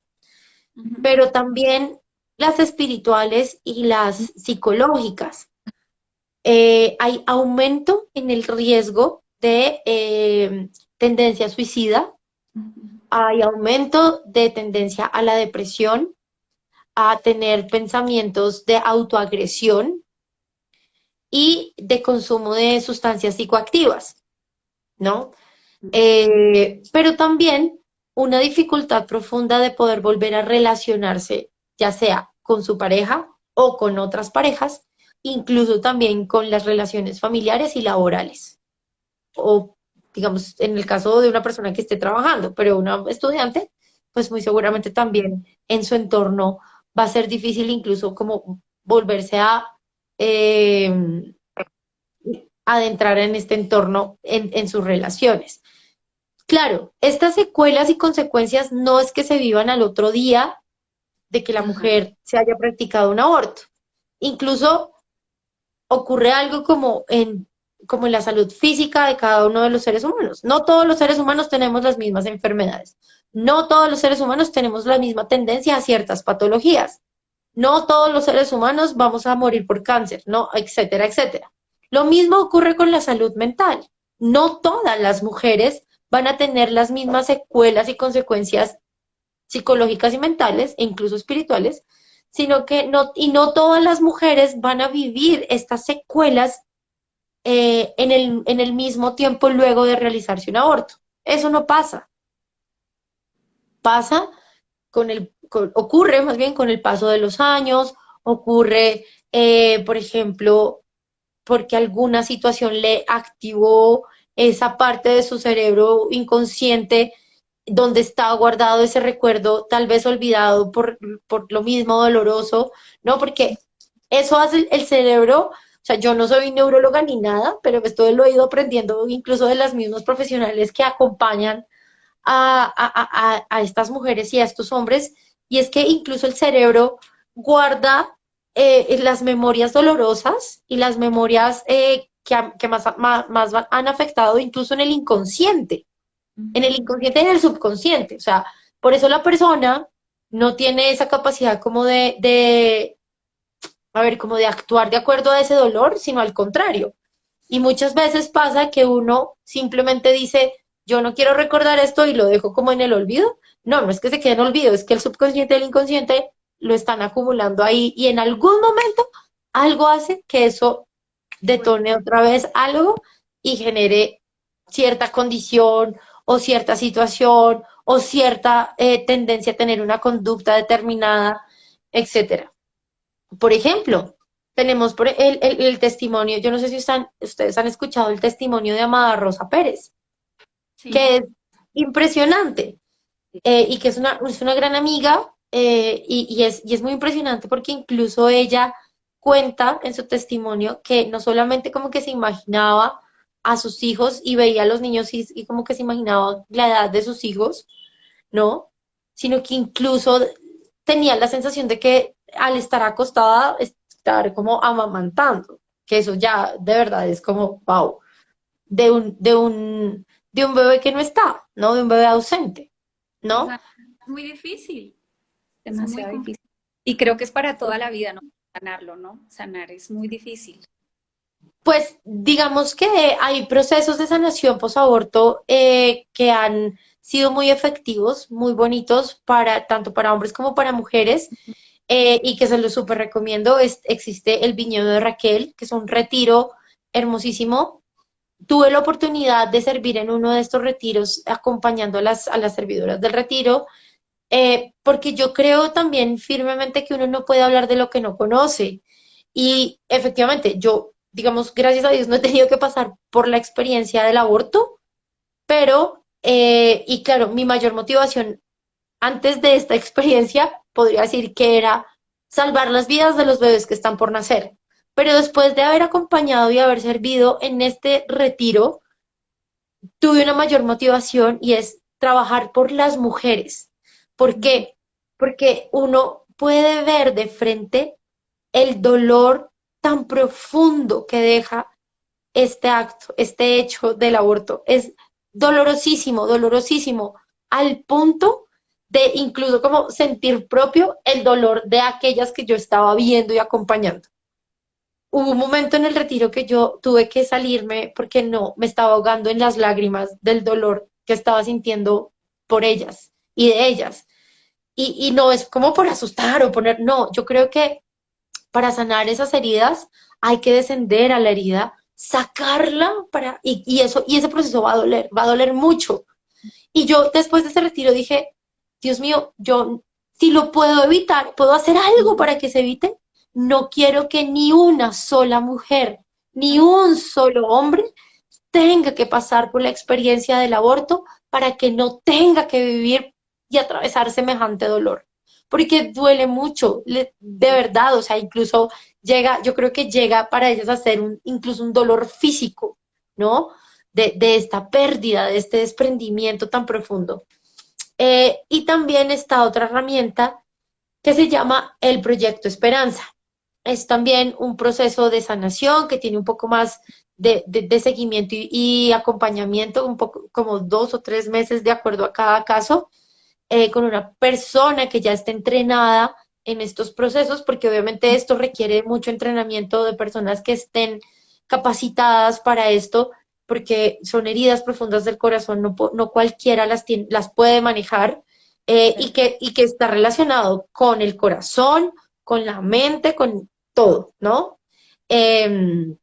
Ujú. pero también las espirituales y las psicológicas. Hay aumento en el riesgo de tendencia suicida, hay aumento de tendencia a la depresión, a tener pensamientos de autoagresión y de consumo de sustancias psicoactivas, ¿no? Pero también una dificultad profunda de poder volver a relacionarse, ya sea con su pareja o con otras parejas, incluso también con las relaciones familiares y laborales. O, digamos, en el caso de una persona que esté trabajando, pero una estudiante, pues muy seguramente también en su entorno va a ser difícil incluso como volverse a eh, adentrar en este entorno en sus relaciones. Claro, estas secuelas y consecuencias no es que se vivan al otro día de que la Ajá. mujer se haya practicado un aborto. Incluso ocurre algo como en la salud física de cada uno de los seres humanos. No todos los seres humanos tenemos las mismas enfermedades. No todos los seres humanos tenemos la misma tendencia a ciertas patologías. No todos los seres humanos vamos a morir por cáncer, no, etcétera, etcétera. Lo mismo ocurre con la salud mental. No todas las mujeres van a tener las mismas secuelas y consecuencias psicológicas y mentales e incluso espirituales, sino que no todas las mujeres van a vivir estas secuelas en el mismo tiempo luego de realizarse un aborto. Eso no pasa. Pasa ocurre más bien con el paso de los años, ocurre, por ejemplo, porque alguna situación le activó esa parte de su cerebro inconsciente donde está guardado ese recuerdo, tal vez olvidado por lo mismo doloroso, ¿no? Porque eso hace el cerebro, o sea, yo no soy neuróloga ni nada, pero esto lo he ido aprendiendo incluso de las mismas profesionales que acompañan a estas mujeres y a estos hombres, y es que incluso el cerebro guarda las memorias dolorosas y las memorias que más han afectado incluso en el inconsciente y en el subconsciente. O sea, por eso la persona no tiene esa capacidad como a ver, como de actuar de acuerdo a ese dolor, sino al contrario. Y muchas veces pasa que uno simplemente dice, yo no quiero recordar esto y lo dejo como en el olvido. No, no es que se quede en olvido, es que el subconsciente y el inconsciente lo están acumulando ahí y en algún momento algo hace que eso detone otra vez algo y genere cierta condición o cierta situación o cierta tendencia a tener una conducta determinada, etcétera. Por ejemplo, tenemos el testimonio, yo no sé si ustedes han escuchado el testimonio de Amada Rosa Pérez, Sí. que es impresionante y que es una gran amiga y es muy impresionante porque incluso ella cuenta en su testimonio que no solamente como que se imaginaba a sus hijos y veía a los niños y como que se imaginaba la edad de sus hijos, ¿no? Sino que incluso tenía la sensación de que al estar acostada, estar como amamantando, que eso ya de verdad es como, wow, de un bebé que no está, ¿no? De un bebé ausente, Y ¿no? sanar es muy difícil, es muy Demasiado complicado. difícil. Y creo que es para toda la vida, ¿no? Sanarlo, ¿no? Sanar es muy difícil. Pues digamos que hay procesos de sanación posaborto que han sido muy efectivos, muy bonitos para tanto para hombres como para mujeres y que se los súper recomiendo. Existe el Viñedo de Raquel, que es un retiro hermosísimo. Tuve la oportunidad de servir en uno de estos retiros acompañando a las servidoras del retiro, porque yo creo también firmemente que uno no puede hablar de lo que no conoce. Y efectivamente, yo, digamos, gracias a Dios no he tenido que pasar por la experiencia del aborto, pero, y claro, mi mayor motivación antes de esta experiencia podría decir que era salvar las vidas de los bebés que están por nacer. Pero después de haber acompañado y haber servido en este retiro, tuve una mayor motivación y es trabajar por las mujeres. ¿Por qué? Porque uno puede ver de frente el dolor tan profundo que deja este acto, este hecho del aborto. Es dolorosísimo, dolorosísimo, al punto de incluso como sentir propio el dolor de aquellas que yo estaba viendo y acompañando. Hubo un momento en el retiro que yo tuve que salirme porque no, me estaba ahogando en las lágrimas del dolor que estaba sintiendo por ellas y de ellas. Y no es como por asustar o poner, no, yo creo que para sanar esas heridas hay que descender a la herida, sacarla y ese proceso va a doler mucho. Y yo después de ese retiro dije, Dios mío, yo si lo puedo evitar, puedo hacer algo para que se evite. No quiero que ni una sola mujer, ni un solo hombre tenga que pasar por la experiencia del aborto para que no tenga que vivir y atravesar semejante dolor. Porque duele mucho, de verdad, o sea, incluso llega, yo creo que llega para ellos a ser incluso un dolor físico, ¿no? De esta pérdida, de este desprendimiento tan profundo. Y también está otra herramienta que se llama el Proyecto Esperanza. Es también un proceso de sanación que tiene un poco más de seguimiento y acompañamiento, un poco como 2 o 3 meses de acuerdo a cada caso, con una persona que ya esté entrenada en estos procesos, porque obviamente esto requiere mucho entrenamiento de personas que estén capacitadas para esto, porque son heridas profundas del corazón, no cualquiera las puede manejar, y que está relacionado con el corazón, con la mente, con todo, ¿no? Eh,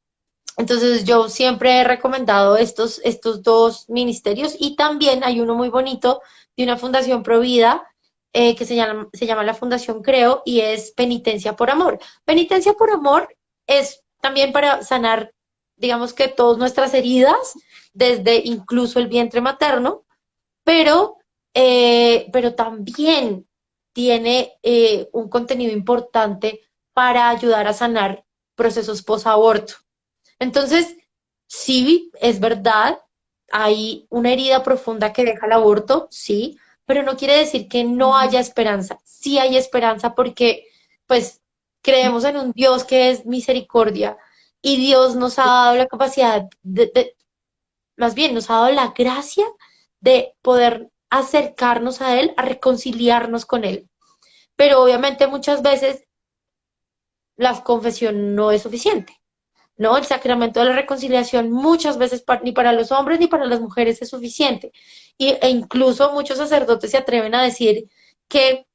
entonces yo siempre he recomendado estos dos ministerios y también hay uno muy bonito de una fundación Provida que se llama la Fundación Creo y es Penitencia por Amor. Penitencia por Amor es también para sanar, digamos que todas nuestras heridas, desde incluso el vientre materno, pero, pero también tiene un contenido importante para ayudar a sanar procesos posaborto. Entonces, sí, es verdad, hay una herida profunda que deja el aborto, sí, pero no quiere decir que no haya esperanza. Sí hay esperanza porque, pues, creemos en un Dios que es misericordia y Dios nos ha dado la capacidad más bien, nos ha dado la gracia de poder acercarnos a Él, a reconciliarnos con Él. Pero obviamente muchas veces la confesión no es suficiente. ¿No? El sacramento de la reconciliación muchas veces ni para los hombres ni para las mujeres es suficiente. E incluso muchos sacerdotes se atreven a decir que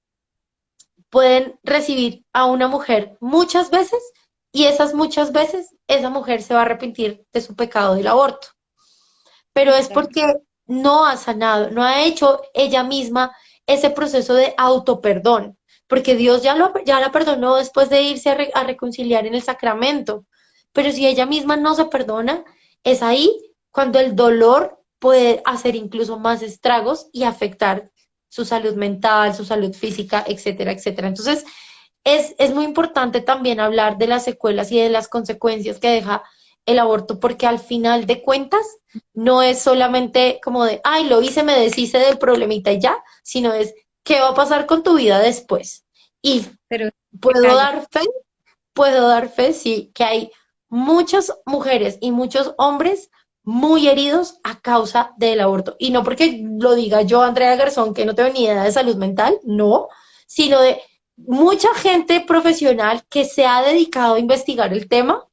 pueden recibir a una mujer muchas veces y esas muchas veces esa mujer se va a arrepentir de su pecado del aborto. Pero es Claro. porque no ha sanado, no ha hecho ella misma ese proceso de autoperdón, porque Dios ya la perdonó después de irse a reconciliar en el sacramento. Pero si ella misma no se perdona, es ahí cuando el dolor puede hacer incluso más estragos y afectar su salud mental, su salud física, etcétera, etcétera. Entonces, es muy importante también hablar de las secuelas y de las consecuencias que deja el aborto, porque al final de cuentas no es solamente como de, ay, lo hice, me deshice del problemita y ya, sino es, ¿qué va a pasar con tu vida después? Y Pero se puedo calla. dar fe, puedo dar fe, sí, que hay muchas mujeres y muchos hombres muy heridos a causa del aborto. Y no porque lo diga yo, Andrea Garzón, que no tengo ni idea de salud mental, no, sino de mucha gente profesional que se ha dedicado a investigar el tema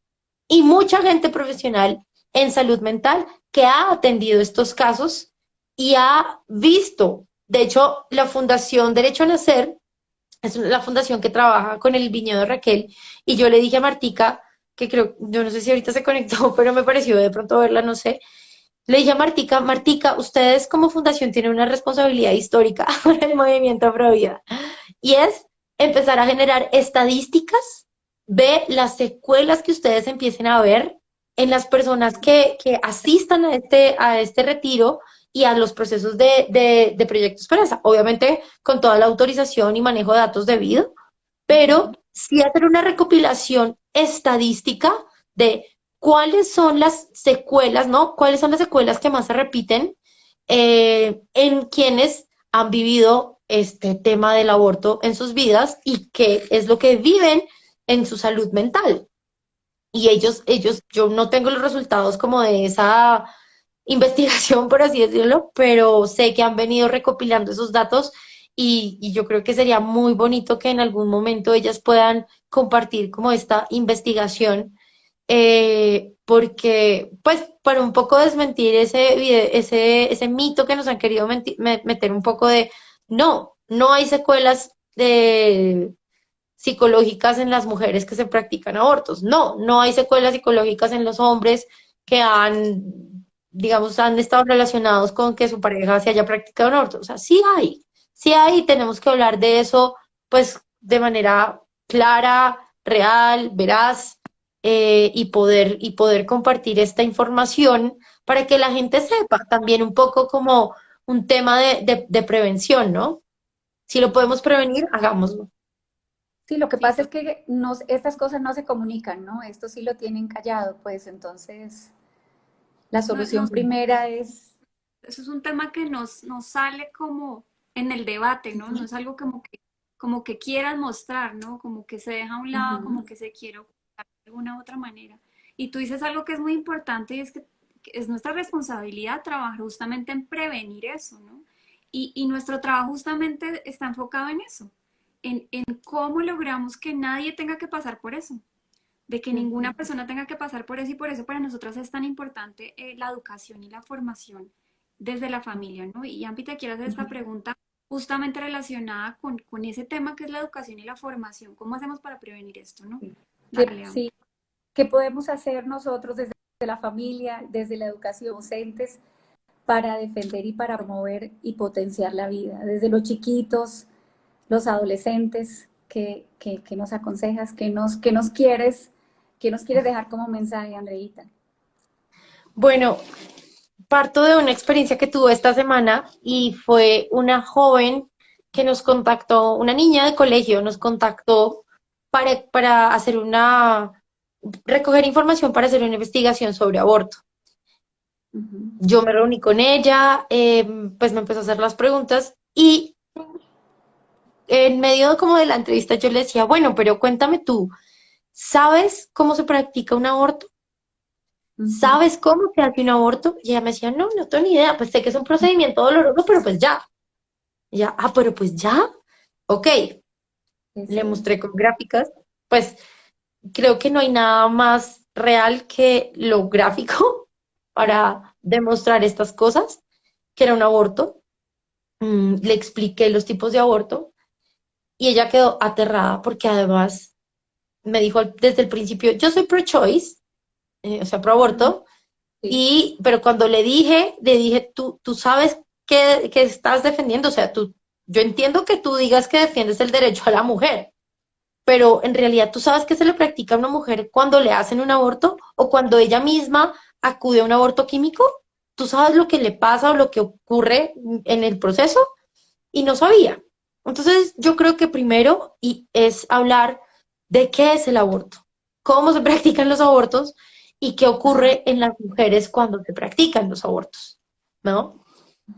y mucha gente profesional en salud mental que ha atendido estos casos y ha visto. De hecho, la Fundación Derecho a Nacer es la fundación que trabaja con el viñedo de Raquel, y yo le dije a Martica, que creo, yo no sé si ahorita se conectó, pero me pareció de pronto verla, no sé, le dije a Martica, Martica, ustedes como fundación tienen una responsabilidad histórica para el movimiento Pro Vida, y es empezar a generar estadísticas de las secuelas que ustedes empiecen a ver en las personas que asistan a este retiro y a los procesos de Proyecto Esperanza. Obviamente con toda la autorización y manejo de datos debido, pero sí hacer una recopilación estadística de cuáles son las secuelas, ¿no? ¿Cuáles son las secuelas que más se repiten en quienes han vivido este tema del aborto en sus vidas y qué es lo que viven en su salud mental? Y yo no tengo los resultados como de esa investigación, por así decirlo, pero sé que han venido recopilando esos datos y yo creo que sería muy bonito que en algún momento ellas puedan compartir como esta investigación, porque pues para un poco desmentir ese mito que nos han querido meter un poco de, no hay secuelas psicológicas en las mujeres que se practican abortos. No hay secuelas psicológicas en los hombres que digamos, han estado relacionados con que su pareja se haya practicado un aborto. O sea, sí hay, y tenemos que hablar de eso, pues, de manera clara, real, veraz, y poder compartir esta información para que la gente sepa también un poco como un tema de prevención, ¿no? Si lo podemos prevenir, hagámoslo. Sí, lo que Sí, pasa es que estas cosas no se comunican, ¿no? Esto sí lo tienen callado, pues entonces la no, solución primera es... eso es un tema que nos sale como en el debate, ¿no? No es algo como que quieran mostrar, ¿no? Como que se deja a un lado, Ujú, como que se quiere ocultar de alguna u otra manera. Y tú dices algo que es muy importante y es que es nuestra responsabilidad trabajar justamente en prevenir eso, ¿no? Y nuestro trabajo justamente está enfocado en eso, en cómo logramos que nadie tenga que pasar por eso, de que ninguna ujú. persona tenga que pasar por eso, y por eso para nosotras es tan importante la educación y la formación desde la familia, ¿no? Y Ampi, te quiero hacer esta pregunta justamente relacionada con ese tema que es la educación y la formación. ¿Cómo hacemos para prevenir esto, no? Dale, Ampi. Sí, ¿qué podemos hacer nosotros desde la familia, desde la educación, docentes, para defender y para promover y potenciar la vida? Desde los chiquitos, los adolescentes, ¿qué nos aconsejas? ¿Qué nos quieres dejar como mensaje, Andreita? Bueno, parto de una experiencia que tuve esta semana y fue una joven que nos contactó, una niña de colegio nos contactó para recoger información para hacer una investigación sobre aborto. Ujú, Yo me reuní con ella, pues me empezó a hacer las preguntas y en medio como de la entrevista yo le decía, bueno, pero cuéntame tú, ¿sabes cómo se practica un aborto? ujú. ¿Sabes cómo se hace un aborto? Y ella me decía, no tengo ni idea, pues sé que es un procedimiento doloroso, pero pues ya. Y ya, pero pues ya. Ok, Eso le es. mostré con gráficas. Pues creo que no hay nada más real que lo gráfico para demostrar estas cosas, que era un aborto. Le expliqué los tipos de aborto y ella quedó aterrada porque además me dijo desde el principio, yo soy pro-choice, o sea, pro Ujú, aborto. sí, Pero cuando le dije, tú sabes que estás defendiendo, o sea, yo entiendo que tú digas que defiendes el derecho a la mujer, pero en realidad tú sabes que se le practica a una mujer cuando le hacen un aborto o cuando ella misma acude a un aborto químico. ¿Tú sabes lo que le pasa o lo que ocurre en el proceso? y no sabía. Entonces, yo creo que primero y es hablar de qué es el aborto, cómo se practican los abortos y qué Ajá. ocurre en las mujeres cuando se practican los abortos, ¿no?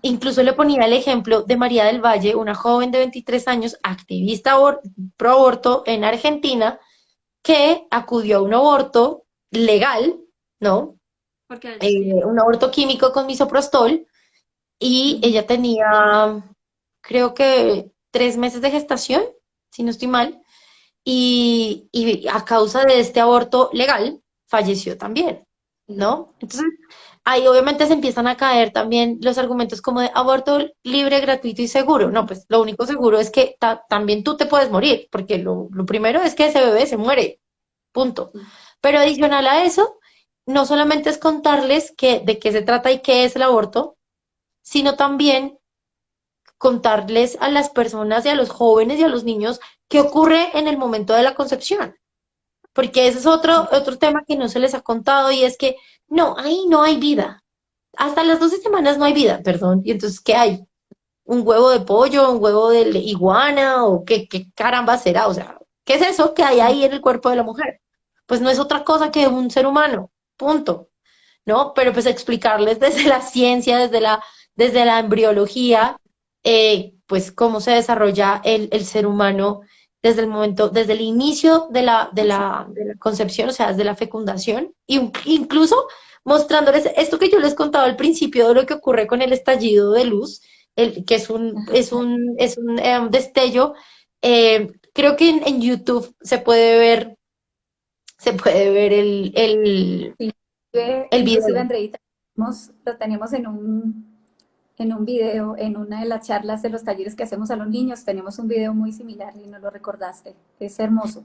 Incluso le ponía el ejemplo de María del Valle, una joven de 23 años, activista pro aborto en Argentina, que acudió a un aborto legal, ¿no? Porque ellos sí. Un aborto químico con misoprostol, y Ujú. ella tenía, creo que 3 meses de gestación, si no estoy mal, y a causa de este aborto legal, falleció también, Sí. ¿no? Entonces, ahí obviamente se empiezan a caer también los argumentos como de aborto libre, gratuito y seguro. No, pues lo único seguro es que también tú te puedes morir, porque lo primero es que ese bebé se muere, punto. Sí. Pero adicional a eso, no solamente es contarles de qué se trata y qué es el aborto, sino también contarles a las personas y a los jóvenes y a los niños qué ocurre en el momento de la concepción. Porque ese es otro tema que no se les ha contado, y es que no, ahí no hay vida. Hasta las 12 semanas no hay vida, perdón. Y entonces, ¿qué hay? ¿Un huevo de pollo, un huevo de iguana o qué caramba será? O sea, ¿qué es eso que hay ahí en el cuerpo de la mujer? Pues no es otra cosa que un ser humano, punto, ¿no? Pero pues explicarles desde la ciencia, desde la embriología, pues cómo se desarrolla el ser humano desde el momento, desde el inicio de la concepción, o sea, desde la fecundación, y incluso mostrándoles esto que yo les contaba al principio de lo que ocurre con el estallido de luz, que es un destello. Creo que en YouTube se puede ver Sí. el Inclusive, video. Andreita, lo tenemos en un video, en una de las charlas de los talleres que hacemos a los niños, tenemos un video muy similar y no lo recordaste. Es hermoso.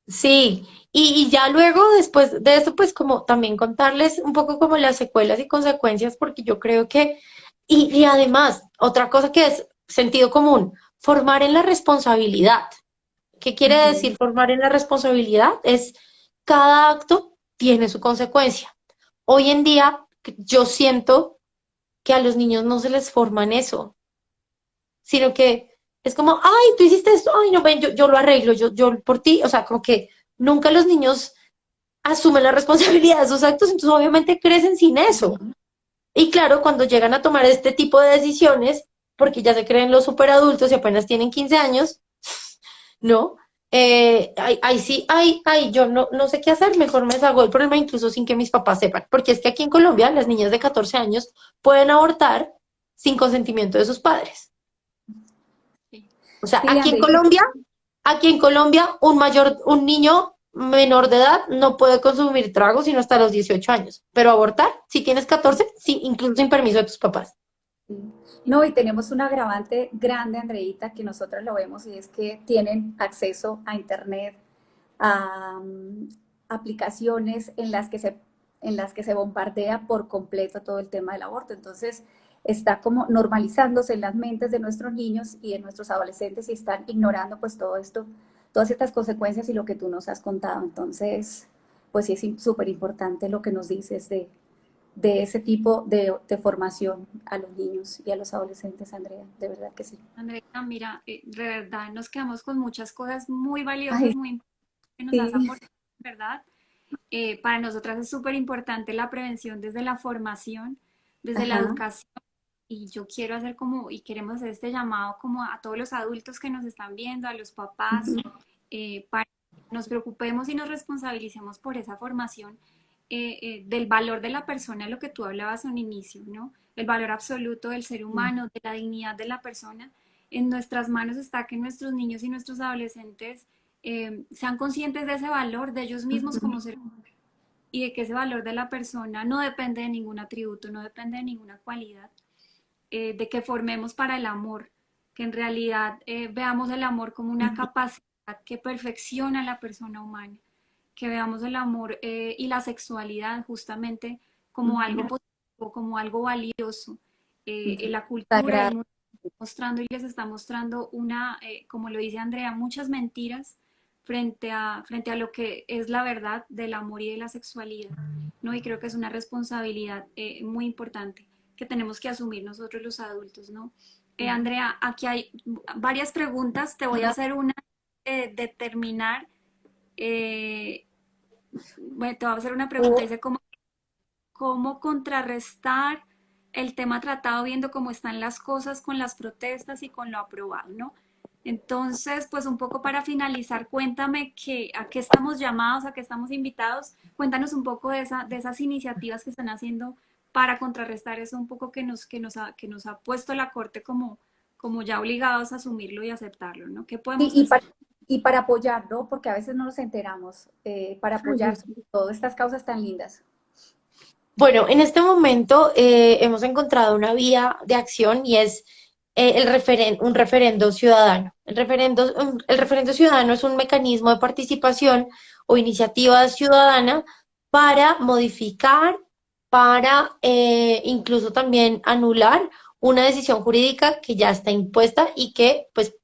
Sí, y ya luego, después de eso, pues como también contarles un poco como las secuelas y consecuencias, porque yo creo que, y además, otra cosa que es sentido común, formar en la responsabilidad. ¿Qué quiere Ujú. decir formar en la responsabilidad? Es cada acto tiene su consecuencia. Hoy en día, yo siento que a los niños no se les forma en eso, sino que es como, ay, tú hiciste esto, ay, no, ven, yo lo arreglo, yo por ti, o sea, como que nunca los niños asumen la responsabilidad de sus actos, entonces obviamente crecen sin eso. Ujú. Y claro, cuando llegan a tomar este tipo de decisiones, porque ya se creen los superadultos y apenas tienen 15 años, ¿no? Ay, sí, ay, yo no sé qué hacer, mejor me salgo del problema incluso sin que mis papás sepan, porque es que aquí en Colombia las niñas de 14 años pueden abortar sin consentimiento de sus padres. Sí. O sea, Sí, aquí en Andreita. Colombia, un niño menor de edad no puede consumir trago sino hasta los 18 años, pero abortar, si tienes 14, sí, incluso sin permiso de tus papás. Sí. No, y tenemos un agravante grande, Andreita, que nosotros lo vemos y es que tienen acceso a Internet, a aplicaciones en las que se bombardea por completo todo el tema del aborto. Entonces, está como normalizándose en las mentes de nuestros niños y de nuestros adolescentes y están ignorando pues todo esto, todas estas consecuencias y lo que tú nos has contado. Entonces, pues sí es súper importante lo que nos dices de ese tipo de formación a los niños y a los adolescentes, Andrea, de verdad que sí. Andrea, mira, de verdad nos quedamos con muchas cosas muy valiosas, Ay, muy importantes que nos has sí. aportado, ¿verdad? Para nosotras es súper importante la prevención desde la formación, desde la Ajá. educación, y yo quiero hacer como, y queremos hacer este llamado como a todos los adultos que nos están viendo, a los papás, Ujú. para que nos preocupemos y nos responsabilicemos por esa formación, del valor de la persona, lo que tú hablabas a un inicio, ¿no? El valor absoluto del ser humano, de la dignidad de la persona. En nuestras manos está que nuestros niños y nuestros adolescentes sean conscientes de ese valor de ellos mismos como seres, y de que ese valor de la persona no depende de ningún atributo, no depende de ninguna cualidad, de que formemos para el amor, que en realidad veamos el amor como una capacidad que perfecciona a la persona humana, que veamos el amor y la sexualidad justamente como algo Ujú. positivo, como algo valioso. La cultura, el Sagrado. mundo está mostrando y les está mostrando como lo dice Andrea, muchas mentiras frente a lo que es la verdad del amor y de la sexualidad, ¿no? Y creo que es una responsabilidad muy importante que tenemos que asumir nosotros los adultos, ¿no? Andrea, aquí hay varias preguntas. Te voy a hacer una determinar. eh, bueno, te voy a hacer una pregunta. Dice, ¿cómo contrarrestar el tema tratado viendo cómo están las cosas con las protestas y con lo aprobado, ¿no? Entonces, pues un poco para finalizar, cuéntame a qué estamos llamados, a qué estamos invitados. Cuéntanos un poco de esas iniciativas que están haciendo para contrarrestar eso un poco que nos ha puesto la Corte como ya obligados a asumirlo y aceptarlo, ¿no? ¿Qué Sí, podemos hacer? y para apoyar, ¿no? Porque a veces no nos enteramos, para apoyar sobre todo estas causas tan lindas. Bueno, en este momento hemos encontrado una vía de acción y es un referendo ciudadano. El referendo ciudadano es un mecanismo de participación o iniciativa ciudadana para modificar, para incluso también anular una decisión jurídica que ya está impuesta y que pues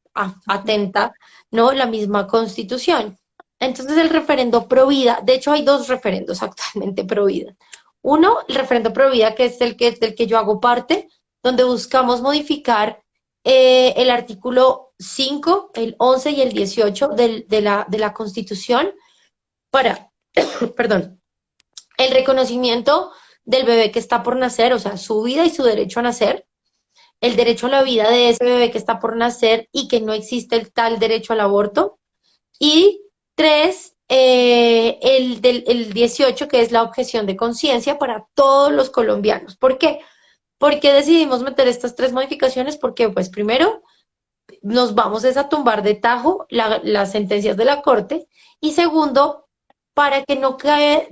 atenta, ¿no? La misma Constitución. Entonces el referendo pro vida, de hecho hay dos referendos actualmente pro vida. Uno, el referendo pro vida, que es del que yo hago parte, donde buscamos modificar el artículo 5, el 11 y el 18 de la Constitución para, perdón, el reconocimiento del bebé que está por nacer, o sea, su vida y su derecho a nacer, el derecho a la vida de ese bebé que está por nacer y que no existe el tal derecho al aborto, y tres, el 18, que es la objeción de conciencia para todos los colombianos. ¿Por qué? ¿Por qué decidimos meter estas tres modificaciones? Porque, pues, primero, nos vamos a tumbar de tajo las sentencias de la Corte. Y segundo, para que no quede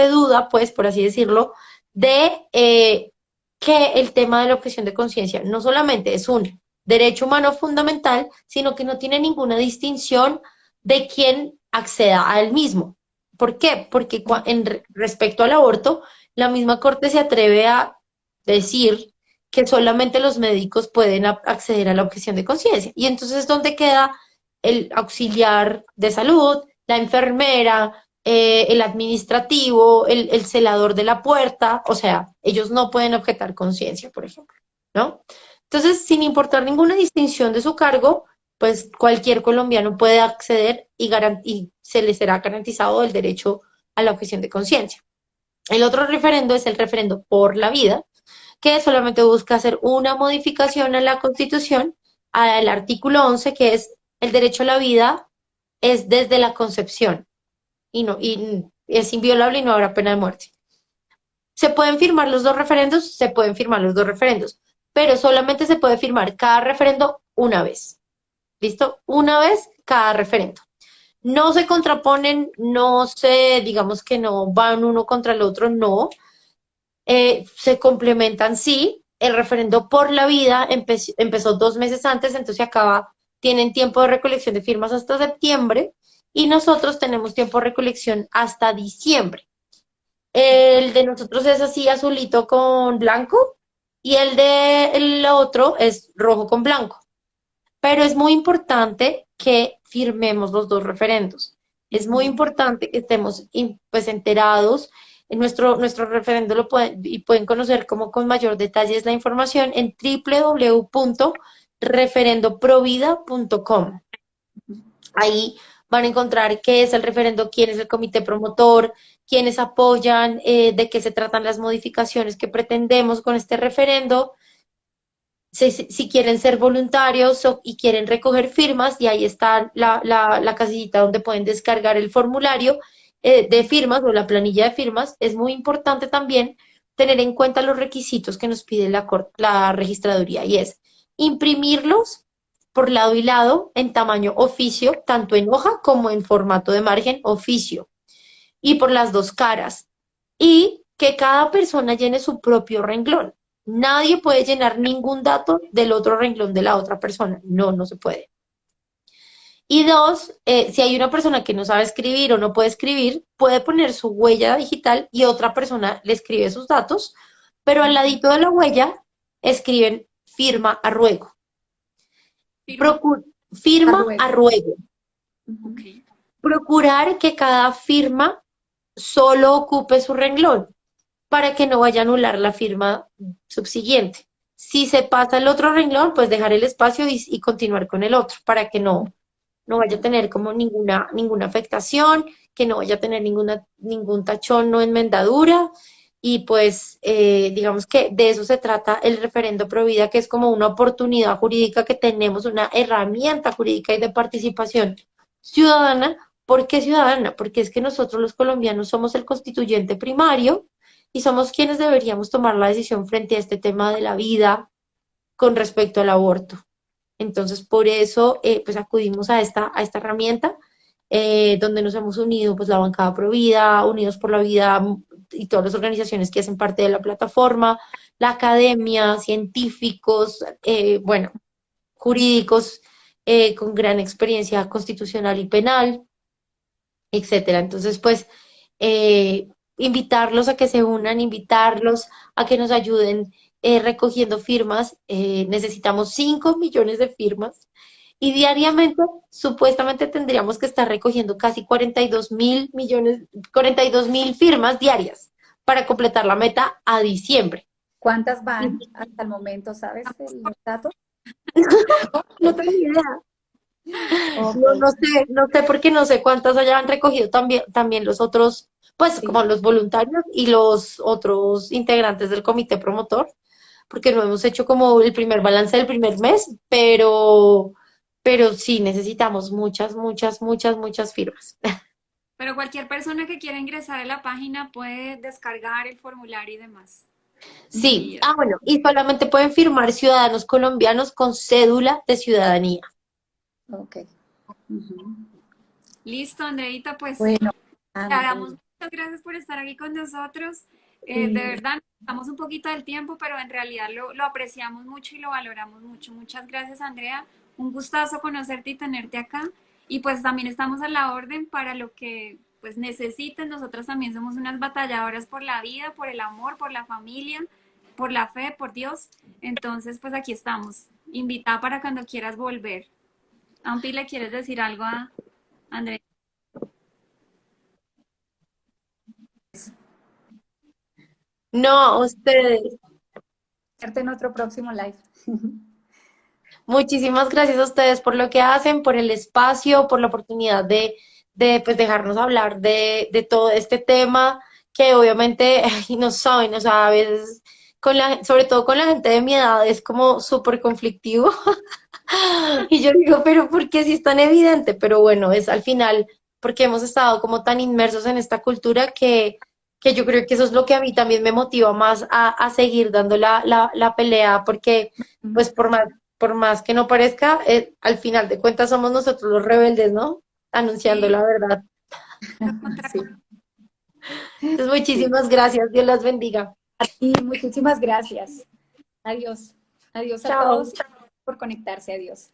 duda, pues, por así decirlo, de que el tema de la objeción de conciencia no solamente es un derecho humano fundamental, sino que no tiene ninguna distinción de quien acceda a él mismo. ¿Por qué? Porque respecto al aborto, la misma Corte se atreve a decir que solamente los médicos pueden acceder a la objeción de conciencia. Y entonces, ¿dónde queda el auxiliar de salud, la enfermera, el administrativo, el celador de la puerta? O sea, ellos no pueden objetar conciencia, por ejemplo, ¿no? Entonces, sin importar ninguna distinción de su cargo, pues cualquier colombiano puede acceder y se le será garantizado el derecho a la objeción de conciencia. El otro referendo es el referendo por la vida, que solamente busca hacer una modificación a la Constitución, al artículo 11, que es el derecho a la vida es desde la concepción y es inviolable y no habrá pena de muerte. ¿Se pueden firmar los dos referendos? Se pueden firmar los dos referendos, pero solamente se puede firmar cada referendo una vez. ¿Listo? Una vez cada referendo. No se contraponen, no se, digamos que no van uno contra el otro, no. Se complementan, sí. El referendo por la vida empezó 2 meses antes, entonces tienen tiempo de recolección de firmas hasta septiembre y nosotros tenemos tiempo de recolección hasta diciembre. El de nosotros es así azulito con blanco y el de el otro es rojo con blanco. Pero es muy importante que firmemos los dos referendos. Es muy importante que estemos pues enterados. En nuestro referendo pueden conocer como con mayor detalle la información en www.referendoprovida.com. Ahí van a encontrar qué es el referendo, quién es el comité promotor, quiénes apoyan, de qué se tratan las modificaciones que pretendemos con este referendo, si quieren ser voluntarios y quieren recoger firmas, y ahí está la casillita donde pueden descargar el formulario de firmas o la planilla de firmas. Es muy importante también tener en cuenta los requisitos que nos pide la registraduría, y es imprimirlos por lado y lado en tamaño oficio, tanto en hoja como en formato de margen oficio, y por las dos caras, y que cada persona llene su propio renglón. Nadie puede llenar ningún dato del otro renglón de la otra persona. No, no se puede. Y dos, si hay una persona que no sabe escribir o no puede escribir, puede poner su huella digital y otra persona le escribe sus datos, pero al ladito de la huella escriben firma a ruego. Firma. A Firma a ruego. ruego. Ok. Procurar que cada firma solo ocupe su renglón para que no vaya a anular la firma subsiguiente. Si se pasa el otro renglón, pues dejar el espacio y continuar con el otro para que no vaya a tener como ninguna afectación, que no vaya a tener ningún tachón o enmendadura. Y pues digamos que de eso se trata el referendo Provida, que es como una oportunidad jurídica que tenemos, una herramienta jurídica y de participación ciudadana. ¿Por qué ciudadana? Porque es que nosotros los colombianos somos el constituyente primario y somos quienes deberíamos tomar la decisión frente a este tema de la vida con respecto al aborto. Entonces, por eso, pues acudimos a esta herramienta, donde nos hemos unido, pues la bancada Provida, Unidos por la Vida y todas las organizaciones que hacen parte de la plataforma, la academia, científicos, bueno, jurídicos con gran experiencia constitucional y penal, etcétera. Entonces, pues, invitarlos a que se unan, invitarlos a que nos ayuden recogiendo firmas. Necesitamos 5 millones de firmas y diariamente, supuestamente, tendríamos que estar recogiendo casi 42.000 millones, 42.000 firmas diarias para completar la meta a diciembre. ¿Cuántas van hasta el momento? ¿Sabes los datos? No tengo ni idea. Ok, No sé porque no sé cuántas hayan recogido también los otros, pues sí. como los voluntarios y los otros integrantes del comité promotor, porque no hemos hecho como el primer balance del primer mes, pero sí necesitamos muchas, muchas, muchas, muchas firmas. Pero cualquier persona que quiera ingresar a la página puede descargar el formulario y demás. Sí, Bien. bueno, y solamente pueden firmar ciudadanos colombianos con cédula de ciudadanía. Ok. Ujú. Listo, Andreita, pues Bueno, te damos André, muchas gracias por estar aquí con nosotros. De sí, verdad, necesitamos un poquito del tiempo, pero en realidad lo apreciamos mucho y lo valoramos mucho. Muchas gracias, Andrea. Un gustazo conocerte y tenerte acá. Y pues también estamos a la orden para lo que pues necesiten. Nosotras también somos unas batalladoras por la vida, por el amor, por la familia, por la fe, por Dios. Entonces, pues aquí estamos. Invitada para cuando quieras volver. Ampi, ¿le quieres decir algo a Andrea? No, a ustedes. verte en otro próximo live. Muchísimas gracias a ustedes por lo que hacen, por el espacio, por la oportunidad de pues, dejarnos hablar de todo este tema que obviamente ay, no saben, o sea, a veces, sobre todo con la gente de mi edad, es como súper conflictivo. Y yo digo, pero ¿por qué si es tan evidente? Pero bueno, es al final porque hemos estado como tan inmersos en esta cultura que yo creo que eso es lo que a mí también me motiva más a seguir dando la pelea, porque pues por más que no parezca, al final de cuentas somos nosotros los rebeldes, ¿no? Anunciando Sí, la verdad. Sí, Entonces, sí. muchísimas gracias, Dios las bendiga. Y muchísimas gracias. Adiós. Adiós a Chao. todos por conectarse. Adiós.